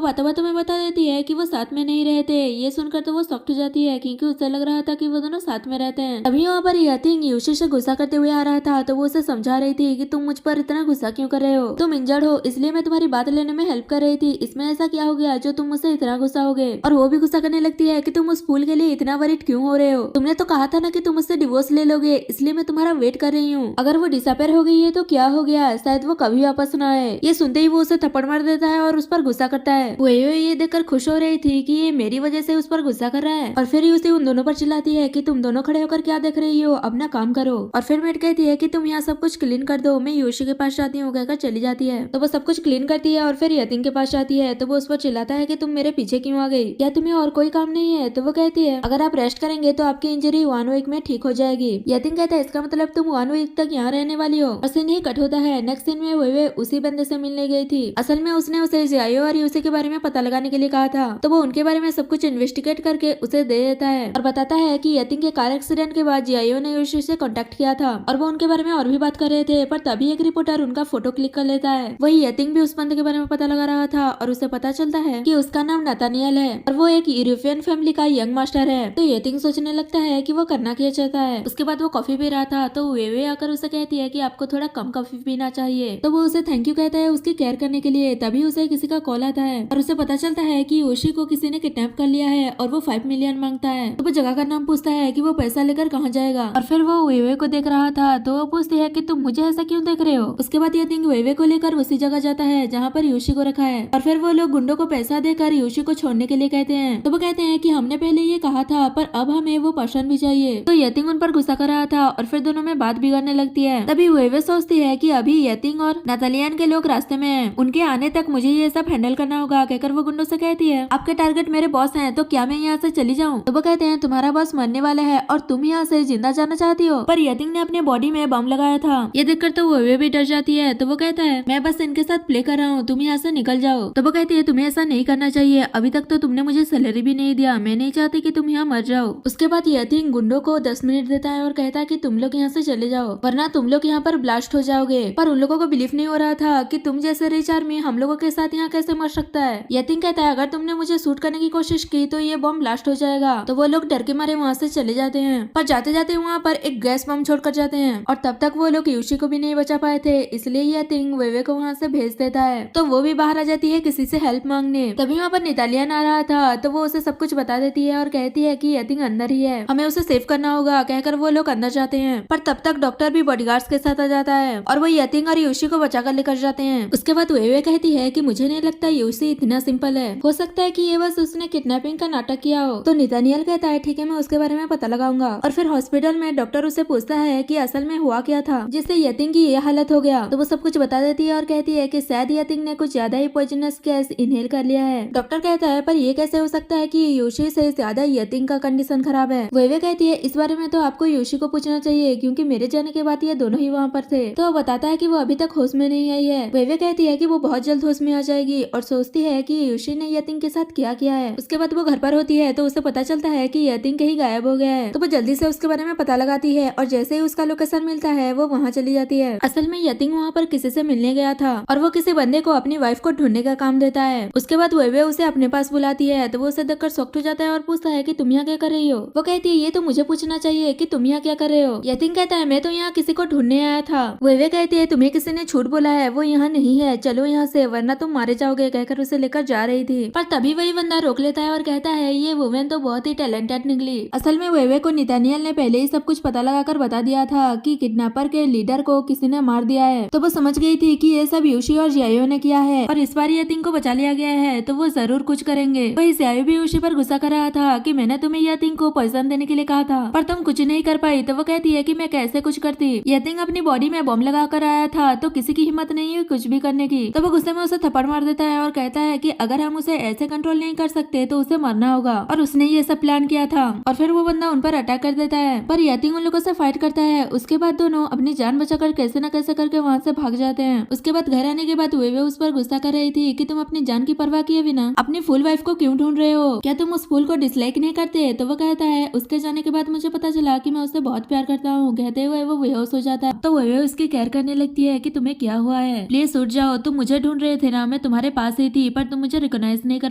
बातों में बता देती है कि वो साथ में नहीं रहते। ये सुनकर तो वो शॉक्ड हो जाती है क्योंकि उसे लग रहा था कि वो दोनों साथ में रहते हैं। अभी वहाँ पर यतिंग योशी से गुस्सा करते हुए आ रहा था, तो वो उसे समझा रही थी कि तुम मुझ पर इतना गुस्सा क्यों कर रहे हो, तुम इंजर्ड हो इसलिए मैं तुम्हारी बात लेने में हेल्प कर रही थी, इसमें ऐसा क्या हो गया जो तुम मुझसे इतना गुस्सा हो गए। और वो भी गुस्सा करने लगती है कि तुम उस फूल के लिए इतना वरीड क्यों हो रहे हो, तुमने तो कहा था ना कि तुम मुझसे डिवोर्स ले लोगे, इसलिए मैं तुम्हारा वेट कर रही हूँ। अगर वो डिसअपेयर हो गई है तो क्या हो गया, शायद वो कभी वापस ना आए। ये सुनते ही वो उसे थप्पड़ मार देता है और उस पर गुस्सा करता है। वो ये देखकर खुश हो रही थी कि ये मेरी वजह से उस पर गुस्सा कर रहा है, और फिर उसे उन दोनों पर चिल्लाती है कि तुम दोनों खड़े होकर क्या देख रही हो, अपना काम करो। और फिर मेड कहती है कि तुम यहाँ सब कुछ क्लीन कर दो, मैं योशी के पास जाती हूँ, कहकर चली जाती है। तो वो सब कुछ क्लीन करती है और फिर यतिंग के पास जाती है। तो वो उस पर चिल्लाता है कि तुम मेरे पीछे क्यों आ गई, क्या तुम्हें और कोई काम नहीं है। तो वो कहती है अगर आप रेस्ट करेंगे तो आपकी इंजरी 1 वीक में ठीक हो जाएगी। यतिंग कहता है इसका मतलब तुम 1 वीक तक यहाँ रहने वाली हो। और सीन ही कट होता है। नेक्स्ट सीन में वे उसी बंदे से मिलने गई थी। असल में उसने उसे जियायो और यूसी के बारे में पता लगाने के लिए कहा था, तो वो उनके बारे में सब कुछ इन्वेस्टिगेट करके उसे दे देता है और बताता है कि यतिंग के कार एक्सीडेंट के बाद जियायो ने यूसी से कॉन्टेक्ट किया था और वो उनके बारे में और भी बात कर रहे थे, पर तभी एक रिपोर्टर उनका फोटो क्लिक कर लेता है। वही यतिंग भी उस बंदे के बारे में पता लगा रहा था और उसे पता चलता है कि उसका नाम नाथानियल है और वो एक यूरोपियन फैमिली का यंग मास्टर है। तो यतिंग सोचने लगता है कि वो करना क्या चाहता है। उसके बाद वो कॉफी पी रहा था, तो वे आकर उसे कहती है कि आपको थोड़ा कम कॉफी पीना चाहिए। तो वो उसे थैंक यू कहता है उसकी केयर करने के लिए। तभी उसे किसी का कॉल आता है और उसे पता चलता है कि योशी को किसी ने किडनैप कर लिया है और वो 5 मिलियन मांगता है। तो वो जगह का नाम पूछता है कि वो पैसा लेकर कहाँ जाएगा। और फिर वो वेवे को देख रहा था, तो वो पूछती है कि तुम मुझे ऐसा क्यों देख रहे हो। उसके बाद यतिंग वेवे को लेकर उसी जगह जाता है जहाँ पर योशी को रखा है और फिर वो लोग गुंडों को पैसा देकर योशी को छोड़ने के लिए कहते हैं। तो वो कहते हैं कि हमने पहले ये कहा था, पर अब हमें वो पर्सन भी चाहिए। तो यतिंग उन पर गुस्सा कर रहा था और फिर दोनों में बात बिगड़ने लगती है। तभी वेवे सोचती है कि अभी यतिंग और नाथानियल के लोग रास्ते में हैं, उनके आने तक मुझे ये सब हैंडल करना होगा, कहकर वो गुंडों से कहती है आपके टारगेट मेरे बॉस हैं, तो क्या मैं यहाँ से चली जाऊँ। तो वो कहते हैं तुम्हारा बॉस मरने वाला है और तुम यहाँ से जिंदा जाना चाहती हो। पर यतिंग ने अपने बॉडी में बम लगाया था। ये देखकर तो वेवे भी डर जाती है। तो वो कहता है मैं बस इनके साथ प्ले कर रहा हूँ, तुम यहाँ से निकल जाओ। तो वो कहती है तुम्हें ऐसा नहीं करना चाहिए, अभी तक तो तुमने मुझे सैलरी भी नहीं दिया, मैं नहीं चाहती कि तुम यहाँ मर जाओ। उसके बाद यतिंग गुंडों को 10 मिनट देता है और कहता है कि तुम लोग यहाँ से चले जाओ, वरना तुम लोग यहाँ पर ब्लास्ट हो जाओगे। पर उन लोगों को बिलीव नहीं हो रहा था कि तुम जैसे रिच आर्मी हम लोगों के साथ यहाँ कैसे मर सकता है। यतिंग कहता है अगर तुमने मुझे शूट करने की कोशिश की तो ये बम ब्लास्ट हो जाएगा। तो वो लोग डर के मारे वहाँ से चले जाते हैं, पर जाते जाते वहाँ पर एक गैस बम छोड़कर जाते हैं और तब तक वो लोग योशी को भी नहीं बचा पाए थे, इसलिए यतिंग वेवे को वहाँ से भेज देता है। तो वो भी बाहर आ जाती है किसी से हेल्प मांगने। तभी वहाँ पर नाथानियल आ रहा था, तो वो उसे सब कुछ बता देती है और कहती है कि यतिंग अंदर ही है, हमें उसे सेव करना होगा, कहकर वो लोग अंदर जाते हैं। पर तब तक डॉक्टर भी बॉडीगार्ड्स के साथ आ जाता है और वो यतिंग और योशी को बचाकर लेकर जाते हैं। उसके बाद वेवे कहती है कि मुझे नहीं लगता योशी इतना सिंपल है, हो सकता है कि ये बस उसने किडनैपिंग का नाटक किया हो। तो नाथानियल कहता है ठीक है, मैं उसके बारे में पता लगाऊंगा। और फिर हॉस्पिटल में डॉक्टर उसे पूछता है कि असल में हुआ क्या था जिससे यतिंग की ये हालत हो गया। तो वो सब कुछ बता देती है और कहती है कि शायद यतिंग ने कुछ ज्यादा ही पॉइजनस गैस इनहेल कर लिया है। डॉक्टर कहता है पर ये कैसे हो सकता है कि योशी से ज्यादा यतिंग का कंडीशन खराब है। वेवे कहती है इस बारे में तो आपको योशी को पूछना चाहिए, क्योंकि मेरे जाने के बाद ये दोनों ही वहाँ पर थे। तो वो बताता है कि वो अभी तक होश में नहीं आई है। वेवे कहती है कि वो बहुत जल्द होश में आ जाएगी और सोचती है कि योशी ने यतिंग के साथ क्या किया है। उसके बाद वो घर पर होती है तो उसे पता चलता है कि यतिंग कहीं गायब हो गया है। तो वो जल्दी से उसके बारे में पता लगाती है और जैसे ही उसका लोकेशन मिलता है वो वहाँ चली जाती है। असल में यतिंग वहाँ पर किसी से मिलने गया था और वो किसी बंदे को अपनी वाइफ को ढूंढने का काम देता है। उसके बाद वेवे उसे अपने पास बुलाती है, तो वो उसे देखकर शॉक्ड हो जाता है और पूछता है कि तुम यहाँ क्या कर रही हो। वो कहती है ये तो मुझे पूछना चाहिए कि तुम यहाँ क्या कर रहे हो। यतिंग कहता है मैं तो यहाँ किसी को ढूंढने आया था। वेवे कहती है तुम्हें किसी ने झूठ बोला है, वो यहाँ नहीं है, चलो यहाँ से वरना तुम मारे जाओगे, कहकर उसे लेकर जा रही थी। पर तभी वही बंदा रोक लेता है और कहता है ये वुमेन तो बहुत ही टैलेंटेड निकली। असल में वेवे को नाथानियल ने पहले ही सब कुछ पता लगाकर बता दिया था कि किडनैपर के लीडर को किसी ने मार दिया है। तो वो समझ गई थी कि ये सब योशी और जियायो ने किया है और इस बार यतिंग को बचा लिया गया है, तो वो जरूर कुछ करेंगे। वही जियायो भी योशी पर गुस्सा कर रहा था कि मैंने तुम्हें यतिंग को पॉइजन देने के लिए कहा था पर तुम कुछ नहीं कर पाई। तो वो कहती है कि मैं कैसे कुछ करती, यतिंग अपनी बॉडी में बम लगा कर आया था तो किसी की हिम्मत नहीं हुई कुछ भी करने की। तो वो गुस्से में उसे थप्पड़ मार देता है और कहता है कि अगर हम उसे ऐसे कंट्रोल नहीं कर सकते तो उसे मरना होगा और उसने ये सब प्लान किया था। और फिर वो बंदा उन पर अटैक कर देता है, पर यतिंग उन लोगों से फाइट करता है। उसके उसके बाद दोनों अपनी जान बचाकर कैसे न कैसे करके वहाँ से भाग जाते हैं। उसके बाद घर आने के बाद वे उस पर गुस्सा कर रही थी कि तुम अपनी जान की परवाह किए बिना अपनी फुल वाइफ को क्यों ढूंढ रहे हो, क्या तुम उस फूल को डिसलाइक नहीं करते। तो वो कहता है उसके जाने के बाद मुझे पता चला कि मैं उससे बहुत प्यार करता हूँ। कहते हुए वो बेहोश हो जाता है। तो वे उसकी केयर करने लगती है कि तुम्हें क्या हुआ है, प्लीज उठ जाओ, तुम मुझे ढूंढ रहे थे ना, मैं तुम्हारे पास ही थी पर तुम मुझे रिकॉग्नाइज नहीं कर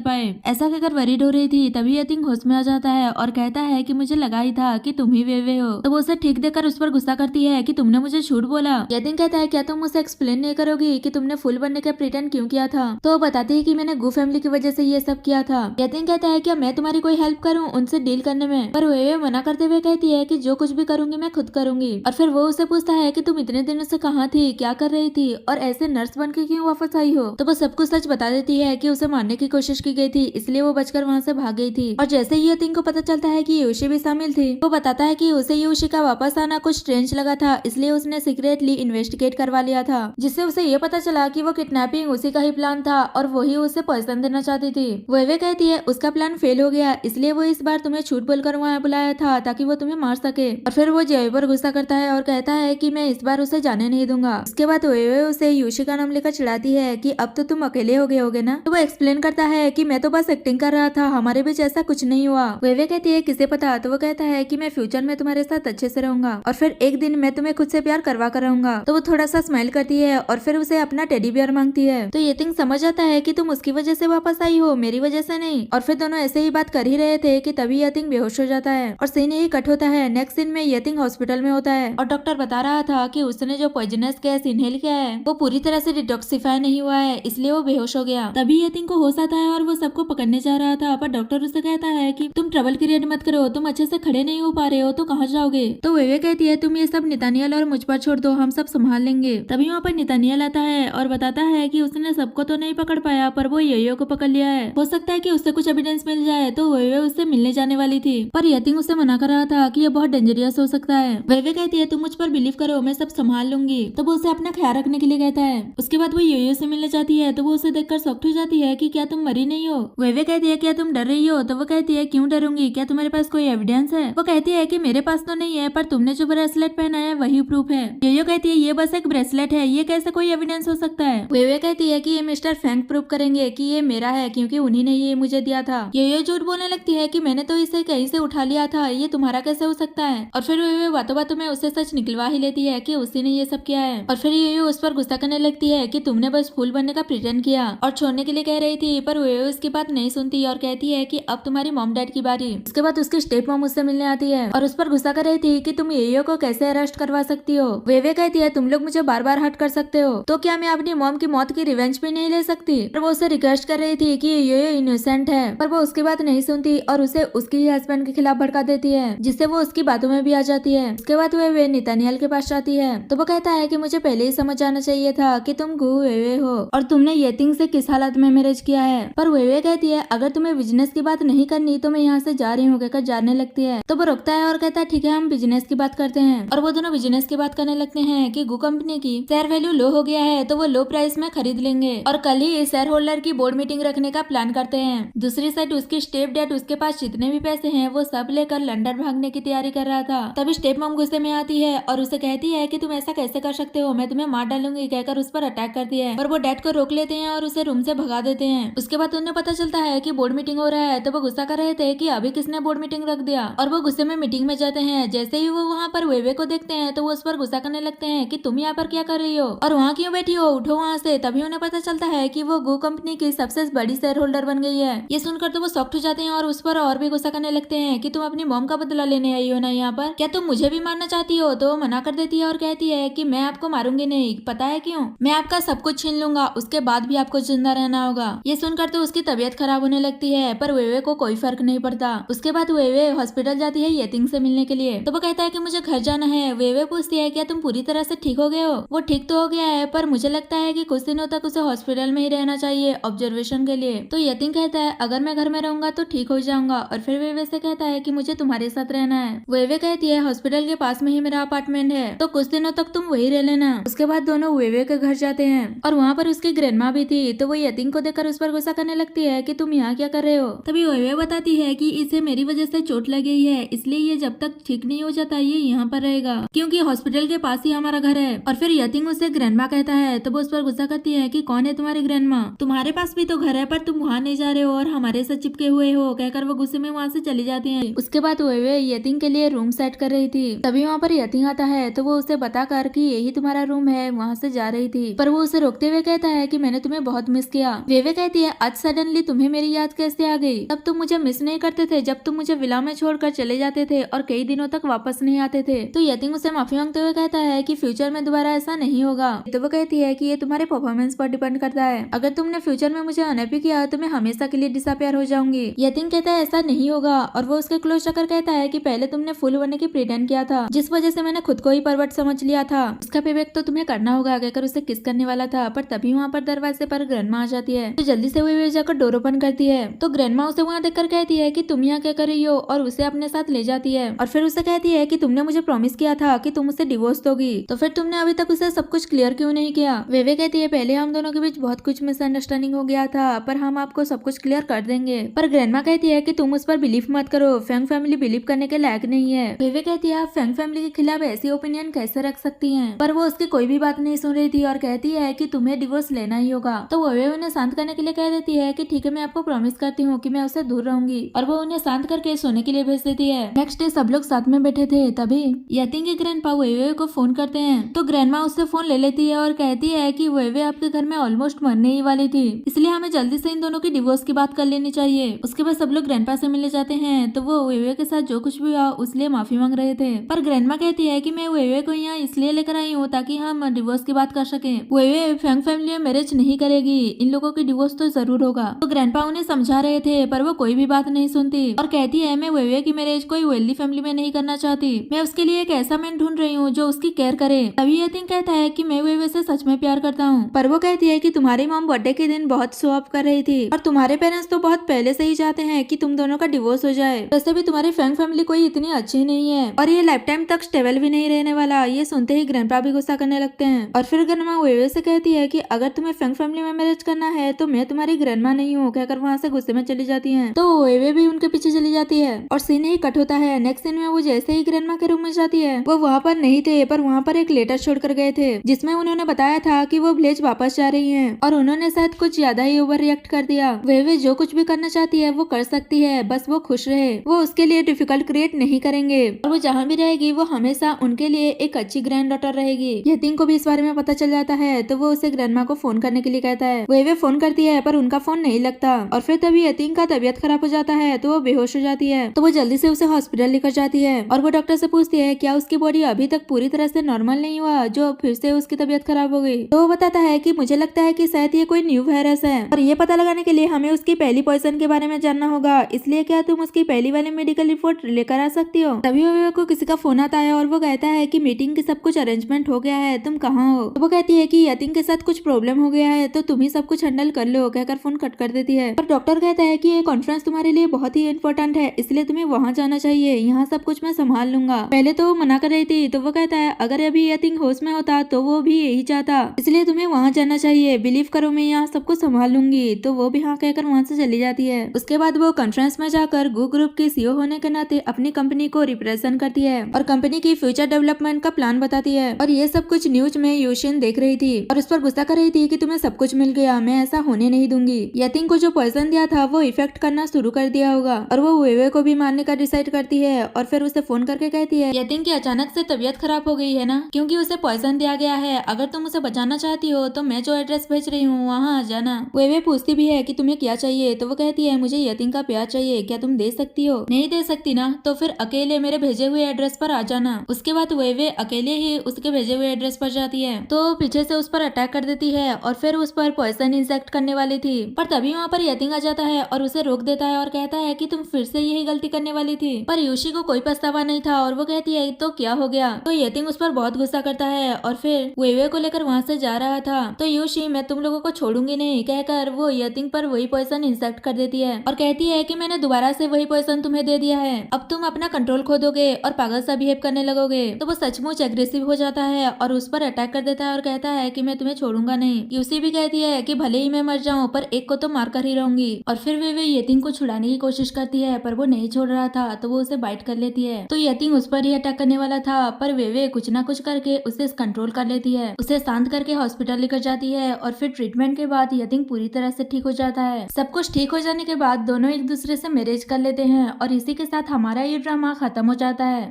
पाए। ऐसा कहकर वरीड हो रही थी। तभी यतिंग होश में आ जाता है और कहता है कि मुझे लगा ही था कि तुम ही वे हो। तो वो उसे ठीक देकर उस पर गुस्सा करती है कि तुमने मुझे झूठ बोला। यतिंग कहता है क्या तुम मुझे एक्सप्लेन नहीं करोगी कि तुमने फुल बनने का प्रिटेंड क्यों किया था। तो वो बताती है कि मैंने गू फैमिली की वजह से ये सब किया था। यतिंग कहता है क्या मैं तुम्हारी कोई हेल्प करूं उनसे डील करने में, पर वे मना करते हुए कहती है कि जो कुछ भी करूंगी मैं खुद करूंगी। और फिर वो उसे पूछता है कि तुम इतने दिनों से कहाँ थी, क्या कर रही थी और ऐसे नर्स बन के क्यों वापस आई हो। तो वो सब कुछ सच बता देती है कि उसे मारने की कोशिश की गई थी, इसलिए वो बचकर वहाँ से भाग गई थी। और जैसे ही यतिंग को पता चलता है कि यूशी भी शामिल थी, वो बताता है कि उसे यूशी का वापस आना कुछ स्ट्रेंज लगा था, इसलिए उसने सीक्रेटली इन्वेस्टिगेट करवा लिया था, जिससे उसे ये पता चला कि वो किडनैपिंग उसी का ही प्लान था और वही उसे पॉइजन देना चाहती थी। वे कहती है उसका प्लान फेल हो गया, इसलिए वो इस बार तुम्हें झूठ बोलकर वहाँ बुलाया था ताकि वो तुम्हें मार सके। और फिर वो जेवे पर गुस्सा करता है और कहता है कि मैं इस बार उसे जाने नहीं दूंगा। उसके बाद वे उसे यूशी का नाम लेकर चिढ़ाती है कि अब तो तुम अकेले हो गए होगे ना। तो वो एक्सप्लेन करता है कि मैं तो बस एक्टिंग कर रहा था, हमारे बीच ऐसा कुछ नहीं हुआ। वे कहती है किसे पता। तो वो कहता है कि मैं फ्यूचर में तुम्हारे साथ अच्छे से रहूंगा और फिर एक दिन मैं तुम्हें खुद से प्यार करवा कर रहूंगा। तो वो थोड़ा सा स्माइल करती है और फिर उसे अपना टेडी बियर मांगती है। तो यतिंग समझ आता है कि तुम उसकी वजह से वापस आई हो, मेरी वजह से नहीं। और फिर दोनों ऐसे ही बात कर ही रहे थे कि तभी यतिंग बेहोश हो जाता है और सीन यही कट होता है। नेक्स्ट सीन में यतिंग हॉस्पिटल में होता है और डॉक्टर बता रहा था कि उसने जो पॉइजनस गैस इनहेल किया है वो पूरी तरह से डिटॉक्सिफाई नहीं हुआ है, इसलिए वो बेहोश हो गया। तभी यतिंग को होश आता है और वो सबको पकड़ने जा रहा था, पर डॉक्टर उसे कहता है कि तुम ट्रबल क्रिएट मत करो, तुम अच्छे से खड़े नहीं हो पा रहे हो तो कहाँ जाओगे। तो वे कहती है तुम ये सब नितानियल और मुझ पर छोड़ दो, हम सब संभाल लेंगे। तभी वहाँ पर नितानियल आता है और बताता है कि उसने सबको तो नहीं पकड़ पाया पर वो योयो को पकड़ लिया है, हो सकता है कि उससे कुछ एविडेंस मिल जाए। तो वे उससे मिलने जाने वाली थी, पर यतिंग उसे मना कर रहा था कि ये बहुत डेंजरियस हो सकता है। वे कहती है तुम मुझ पर बिलीव करो, मैं सब संभाल लूंगी। तो वो उसे अपना ख्याल रखने के लिए कहता है। उसके बाद वो योयो से मिलने जाती है तो वो उसे देखकर शॉक्ड हो जाती है कि क्या तुम मरी नहीं हो। वे कहती है क्या तुम डर रही हो। तो वो कहती है क्यों डरूंगी, क्या तुम्हारे पास कोई एविडेंस है। वो कहती है कि मेरे पास तो नहीं है, पर तुमने जो ब्रेसलेट पहना है वही प्रूफ है। योयो कहती है ये बस एक ब्रेसलेट है, ये कैसे कोई एविडेंस हो सकता है। वे कहती है कि ये मिस्टर फैंक प्रूफ करेंगे कि ये मेरा है क्योंकि उन्हीं ने ये मुझे दिया था। योयो झूठ बोलने लगती है कि मैंने तो इसे कहीं से उठा लिया था, ये तुम्हारा कैसे हो सकता है। और फिर वे बातों बातों में उससे सच निकलवा ही लेती है कि उसी ने ये सब किया है। और फिर योयो उस पर गुस्सा करने लगती है कि तुमने बस फूल बनने का प्रिटेंड किया और छोड़ने के लिए कह रही थी, पर वे उसकी बात नहीं सुनती और कहती है कि अब तुम्हारी मॉम डैड की बारी। उसके बाद उसकी स्टेप मॉम उससे मिलने आती है और उस पर गुस्सा कर रही थी कि तुम योयो को कैसे अरेस्ट करवा सकती हो। वे कहती है तुम लोग मुझे बार बार हर्ट कर सकते हो, तो क्या मैं अपनी मॉम की मौत की रिवेंज भी नहीं ले सकती। पर वो उसे रिक्वेस्ट कर रही थी कि योयो इनोसेंट है, पर वो उसकी बात नहीं सुनती और उसे उसके ही हस्बैंड के खिलाफ भड़का देती है, जिससे वो उसकी बातों में भी आ जाती है। उसके बाद वे नितानियल के पास जाती है तो वो कहता है कि मुझे पहले ही समझ जाना चाहिए था कि तुम गु वे हो और तुमने येतिंग से किस हालत में मैरिज किया है। पर वे कहती है अगर तुम्हें बिजनेस की बात नहीं करनी तो मैं यहाँ से जा रही हूँ कहकर जाने लगती है। तो वो रुकता है और कहता है ठीक है हम बिजनेस की बात करते हैं। और वो दोनों बिजनेस की बात करने लगते हैं कि गु कंपनी की शेयर वैल्यू लो हो गया है तो वो लो प्राइस में खरीद लेंगे और कल ही शेयर होल्डर की बोर्ड मीटिंग रखने का प्लान करते हैं। दूसरी साइड उसकी स्टेप डैड उसके पास जितने भी पैसे हैं वो सब लेकर लंदन भागने की तैयारी कर रहा था। तभी स्टेप मॉम गुस्से में आती है और उसे कहती है कि तुम ऐसा कैसे कर सकते हो, मैं तुम्हें मार डालूंगी कहकर उस पर अटैक करती है। पर वो डैड को रोक लेते हैं और उसे रूम से भगा देते हैं। उसके बाद उन्हें पता चलता है कि बोर्ड मीटिंग हो रहा है तो वो गुस्सा कर रहे थे कि अभी किसने बोर्ड मीटिंग रख दिया और वो गुस्से में मीटिंग में जाते हैं। जैसे ही वो वहाँ पर वेवे को देखते हैं तो वो उस पर गुस्सा करने लगते हैं कि तुम यहाँ पर क्या कर रही हो और वहाँ क्यों बैठी हो, उठो वहाँ से। तभी उन्हें पता चलता है कि वो गो कंपनी की सबसे बड़ी शेयर होल्डर बन गई है। ये सुनकर तो वो शॉक्ड हो जाते हैं और उस पर और भी गुस्सा करने लगते हैं कि तुम अपनी मॉम का बदला लेने आई हो ना यहाँ पर, क्या तुम मुझे भी मारना चाहती हो। तो वो मना कर देती है और कहती है कि मैं आपको मारूंगी नहीं, पता है क्यों, मैं आपका सब कुछ छीन लूंगा, उसके बाद भी आपको जिंदा रहना होगा। ये सुनकर तो उसकी तबीयत खराब होने लगती है पर वेवे को कोई फर्क नहीं पड़ता। उसके बाद वेवे हॉस्पिटल जाती है येतिंग से मिलने के लिए। तो वो कहता है कि मुझे घर जाना है। वेवे पूछती है क्या तुम पूरी तरह से ठीक हो गए हो। वो ठीक तो हो गया है पर मुझे लगता है कि कुछ दिनों तक उसे हॉस्पिटल में ही रहना चाहिए ऑब्जर्वेशन के लिए। तो येतिंग कहता है अगर मैं घर में रहूंगा तो ठीक हो जाऊंगा। और फिर वेवे से कहता है कि मुझे तुम्हारे साथ रहना है। वेवे कहती है हॉस्पिटल के पास में ही मेरा अपार्टमेंट है तो कुछ दिनों तक तुम वही रह लेना। उसके बाद दोनों वेवे के घर जाते हैं और वहाँ पर उसकी ग्रैंडमा भी थी। तो वो येतिंग को देखकर उस पर गुस्सा करने लगती है कि तुम यहाँ क्या कर रहे हो। तभी वेवे बताती है कि इसे मेरी वजह से चोट लगी है, इसलिए ये जब तक ठीक नहीं हो जाता ये यहाँ पर रहेगा। पड़ेगा क्योंकि हॉस्पिटल के पास ही हमारा घर है। और फिर यतिंग उसे ग्रैंडमा कहता है तो वो उस पर गुस्सा करती है कि कौन है तुम्हारी ग्रैंडमा, तुम्हारे पास भी तो घर है पर तुम वहाँ नहीं जा रहे हो और हमारे साथ चिपके हुए हो, कहकर वो गुस्से में वहाँ से चली जाती है। उसके बाद वे यतिंग के लिए रूम सेट कर रही थी, तभी वहाँ पर यतिंग आता है तो वो उसे बताकर कि यही तुम्हारा रूम है वहाँ से जा रही थी, पर वो उसे रोकते हुए कहता है कि मैंने तुम्हें बहुत मिस किया। वे कहती है आज सडनली तुम्हें मेरी याद कैसे आ गई, तब तुम मुझे मिस नहीं करते थे जब तुम मुझे विला में छोड़कर चले जाते थे और कई दिनों तक वापस नहीं आते थे। तो यतिंग उसे माफी मांगते हुए कहता है कि फ्यूचर में दोबारा ऐसा नहीं होगा। तो वो कहती है कि ये तुम्हारे परफॉर्मेंस पर डिपेंड करता है, अगर तुमने फ्यूचर में मुझे अनहैप्पी किया तो मैं हमेशा के लिए डिसअपियर हो जाऊंगी। यतिंग कहता है ऐसा नहीं होगा और वो उसके क्लोज जाकर कहता है कि पहले तुमने फुल बनने की प्रिटेंड किया था जिस वजह से मैंने खुद को ही परवर्ट समझ लिया था, उसका पेबैक तो तुम्हें करना होगा, कहकर उसे किस करने वाला था। पर तभी वहाँ पर दरवाजे पर ग्रैंडमा आ जाती है तो जल्दी से वे जाकर डोर ओपन करती है। तो ग्रैंडमा उसे वहाँ देखकर कहती है कि तुम यहाँ क्या कर रही हो और उसे अपने साथ ले जाती है और फिर उसे कहती है कि तुमने मुझे प्रॉमिस किया था कि तुम उसे डिवोर्स दोगी, तो फिर तुमने अभी तक उसे सब कुछ क्लियर क्यों नहीं किया। वे कहती है पहले हम दोनों के बीच बहुत कुछ मिसअंडरस्टैंडिंग हो गया था पर हम आपको सब कुछ क्लियर कर देंगे। पर ग्रैंडमा कहती है कि तुम उस पर बिलीव मत करो, फैंग फैमिली बिलीव करने के लायक नहीं है। वे कहती है आप फैंग फैमिली के खिलाफ ऐसी ओपिनियन कैसे रख सकती हैं, पर वो उसकी कोई भी बात नहीं सुन रही थी और कहती है कि तुम्हें डिवोर्स लेना ही होगा। तो वो उन्हें शांत करने के लिए कह देती है कि ठीक है मैं आपको प्रॉमिस करती हूँ कि मैं उससे दूर रहूंगी, और वो उन्हें शांत करके सोने के लिए भेज देती है। नेक्स्ट डे सब लोग साथ में बैठे थे तभी यतिंग के ग्रैंडपा वे को फोन करते हैं तो ग्रैंडमा उससे फोन ले लेती है और कहती है कि वे आपके घर में ऑलमोस्ट मरने ही वाली थी, इसलिए हमें जल्दी से इन दोनों की डिवोर्स की बात कर लेनी चाहिए। उसके बाद सब लोग ग्रैंडपा से मिलने जाते हैं तो वो वे के साथ जो कुछ भी हुआ उसलिए माफी मांग रहे थे, पर ग्रैंडमा कहती है कि मैं वे को यहाँ इसलिए लेकर आई हूँ ताकि हम डिवोर्स की बात कर सके। वे फैंग फैमिली में मैरिज नहीं करेगी, इन लोगों की डिवोर्स तो जरूर होगा। तो ग्रैंडपा उन्हें समझा रहे थे पर वो कोई भी बात नहीं सुनती और कहती है मैं वे की मैरिज कोई वेल्दी फैमिली में नहीं करना चाहती, मैं उसके लिए एक ऐसा मैन ढूंढ रही हूँ जो उसकी केयर करे। तभी यतिंग कहता है कि मैं वे से सच में प्यार करता हूँ, पर वो कहती है कि तुम्हारी मॉम बर्थडे के दिन बहुत शो अप कर रही थी और तुम्हारे पेरेंट्स तो बहुत पहले से ही चाहते हैं कि तुम दोनों का डिवोर्स हो जाए, वैसे भी तुम्हारी फैंग फैमिली कोई इतनी अच्छी नहीं है और ये लाइफ टाइम तक स्टेबल भी नहीं रहने वाला। ये सुनते ही ग्रैंडपा भी गुस्सा करने लगते हैं और फिर ग्रैंडमा वे से कहती है कि अगर तुम्हें फैंग फैमिली में मैरिज करना है तो मैं तुम्हारी ग्रैंडमा नहीं हूँ, कहकर वहाँ से गुस्से में चली जाती है। तो वे भी उनके पीछे चली जाती है और सीन ही कट होता है। नेक्स्ट सीन में वो जैसे ही ग्रैंडमा के रूम में जाती है वो वहाँ पर नहीं थे पर वहाँ पर एक लेटर छोड़कर गए थे जिसमें उन्होंने बताया था कि वो विलेज वापस जा रही है और उन्होंने शायद कुछ ज्यादा ही ओवर रिएक्ट कर दिया। वे जो कुछ भी करना चाहती है वो कर सकती है, बस वो खुश रहे, वो उसके लिए डिफिकल्ट क्रिएट नहीं करेंगे और वो जहाँ भी रहेगी वो हमेशा उनके लिए एक अच्छी ग्रैंड डॉटर रहेगी। यतिंग को भी इस बारे में पता चल जाता है तो वो उसे ग्रैंडमा को फोन करने के लिए कहता है। वे फोन करती है पर उनका फोन नहीं लगता और फिर तभी यतिंग का तबीयत खराब हो जाता है तो वो बेहोश हो जाती है। तो वो जल्दी से उसे हॉस्पिटल लेकर जाती है और वो डॉक्टर से पूछती है क्या उसकी बॉडी अभी तक पूरी तरह से नॉर्मल नहीं हुआ जो फिर से उसकी तबीयत खराब हो गई। तो वो बताता है कि मुझे लगता है कि शायद ये कोई न्यू वायरस है और ये पता लगाने के लिए हमें उसकी पहली पॉइजन के बारे में जानना होगा, इसलिए क्या तुम उसकी पहली वाली मेडिकल रिपोर्ट लेकर आ सकती हो। तभी वो को किसी का फोन आता है और वो कहता है कि मीटिंग की सब कुछ अरेंजमेंट हो गया है, तुम कहाँ हो। तो वो कहती है कि यतिंग के साथ कुछ प्रॉब्लम हो गया है तो तुम ही सब कुछ हैंडल कर लो, कहकर फोन कट कर देती है। पर डॉक्टर कहता है कि ये कॉन्फ्रेंस तुम्हारे लिए बहुत ही इंपॉर्टेंट है इसलिए तुम्हें वहाँ जाना चाहिए, यहाँ सब कुछ मैं संभाल लूंगा। पहले तो वो मना कर रही थी तो वो कहता है अगर अभी यतिंग होश में होता तो वो भी यही चाहता, इसलिए तुम्हें वहाँ जाना चाहिए, बिलीव करो मैं यहाँ सब कुछ संभाल लूंगी। तो वो भी हाँ कहकर वहाँ से चली जाती है। उसके बाद वो कॉन्फ्रेंस में जाकर गू ग्रुप की सीईओ होने के नाते अपनी कंपनी को रिप्रेजेंट करती है और कंपनी की फ्यूचर डेवलपमेंट का प्लान बताती है और ये सब कुछ न्यूज में यूशिन देख रही थी और उस पर गुस्सा कर रही थी कि तुम्हें सब कुछ मिल गया, मैं ऐसा होने नहीं दूंगी। यतिंग को जो पॉइजन दिया था वो इफेक्ट करना शुरू कर दिया होगा और वो वे को भी मारने का डिसाइड करती है और फिर उसे फोन करके कहती है यतिंग की अचानक से तबीयत खराब हो गई है ना, क्योंकि उसे पॉइजन दिया गया है, अगर तुम उसे बचाना चाहती हो तो मैं जो एड्रेस भेज रही हूँ वहाँ आ जाना। वे पूछती भी है कि तुम्हें क्या चाहिए तो वो कहती है मुझे यतिंग का प्यार चाहिए, क्या तुम दे सकती हो। नहीं दे सकती ना तो फिर अकेले मेरे भेजे हुए एड्रेस पर आ जाना। उसके बाद वे अकेले ही उसके भेजे हुए एड्रेस पर जाती है तो पीछे से उस पर अटैक कर देती है और फिर उस पर पॉइजन इंजेक्ट करने वाली थी, पर तभी वहाँ पर यतिंग आ जाता है और उसे रोक देता है और कहता है कि तुम फिर से यही गलती करने वाली थी। पर यूशी को कोई पछतावा नहीं था और वो कहती है तो क्या हो गया। तो यतिंग उस पर बहुत गुस्सा करता है और फिर वे को लेकर वहाँ से जा रहा था तो यूशी मैं तुम लोगों को छोड़ूंगी नहीं कहकर वो यतिंग पर वही पॉइजन इंजेक्ट कर देती है और कहती है कि मैंने दोबारा से वही पॉइजन तुम्हें दे दिया है, अब तुम अपना कंट्रोल खो दोगे और पागल सा बिहेव करने लगोगे। तो वो सचमुच एग्रेसिव हो जाता है और उस पर अटैक कर देता है और कहता है कि मैं तुम्हें छोड़ूंगा नहीं। यूसी भी कहती है कि भले ही मैं मर जाऊं पर एक को तो मार कर ही रहूंगी और फिर वे यतिंग को छुड़ाने की कोशिश करती है पर वो नहीं छोड़ रहा था तो वो उसे बाइट कर लेती है। तो यतिंग उस पर ही अटैक करने देने वाला था, पर वे कुछ ना कुछ करके उसे कंट्रोल कर लेती है, उसे शांत करके हॉस्पिटल लेकर जाती है और फिर ट्रीटमेंट के बाद यतिंग पूरी तरह से ठीक हो जाता है। सब कुछ ठीक हो जाने के बाद दोनों एक दूसरे से मैरिज कर लेते हैं और इसी के साथ हमारा ये ड्रामा खत्म हो जाता है।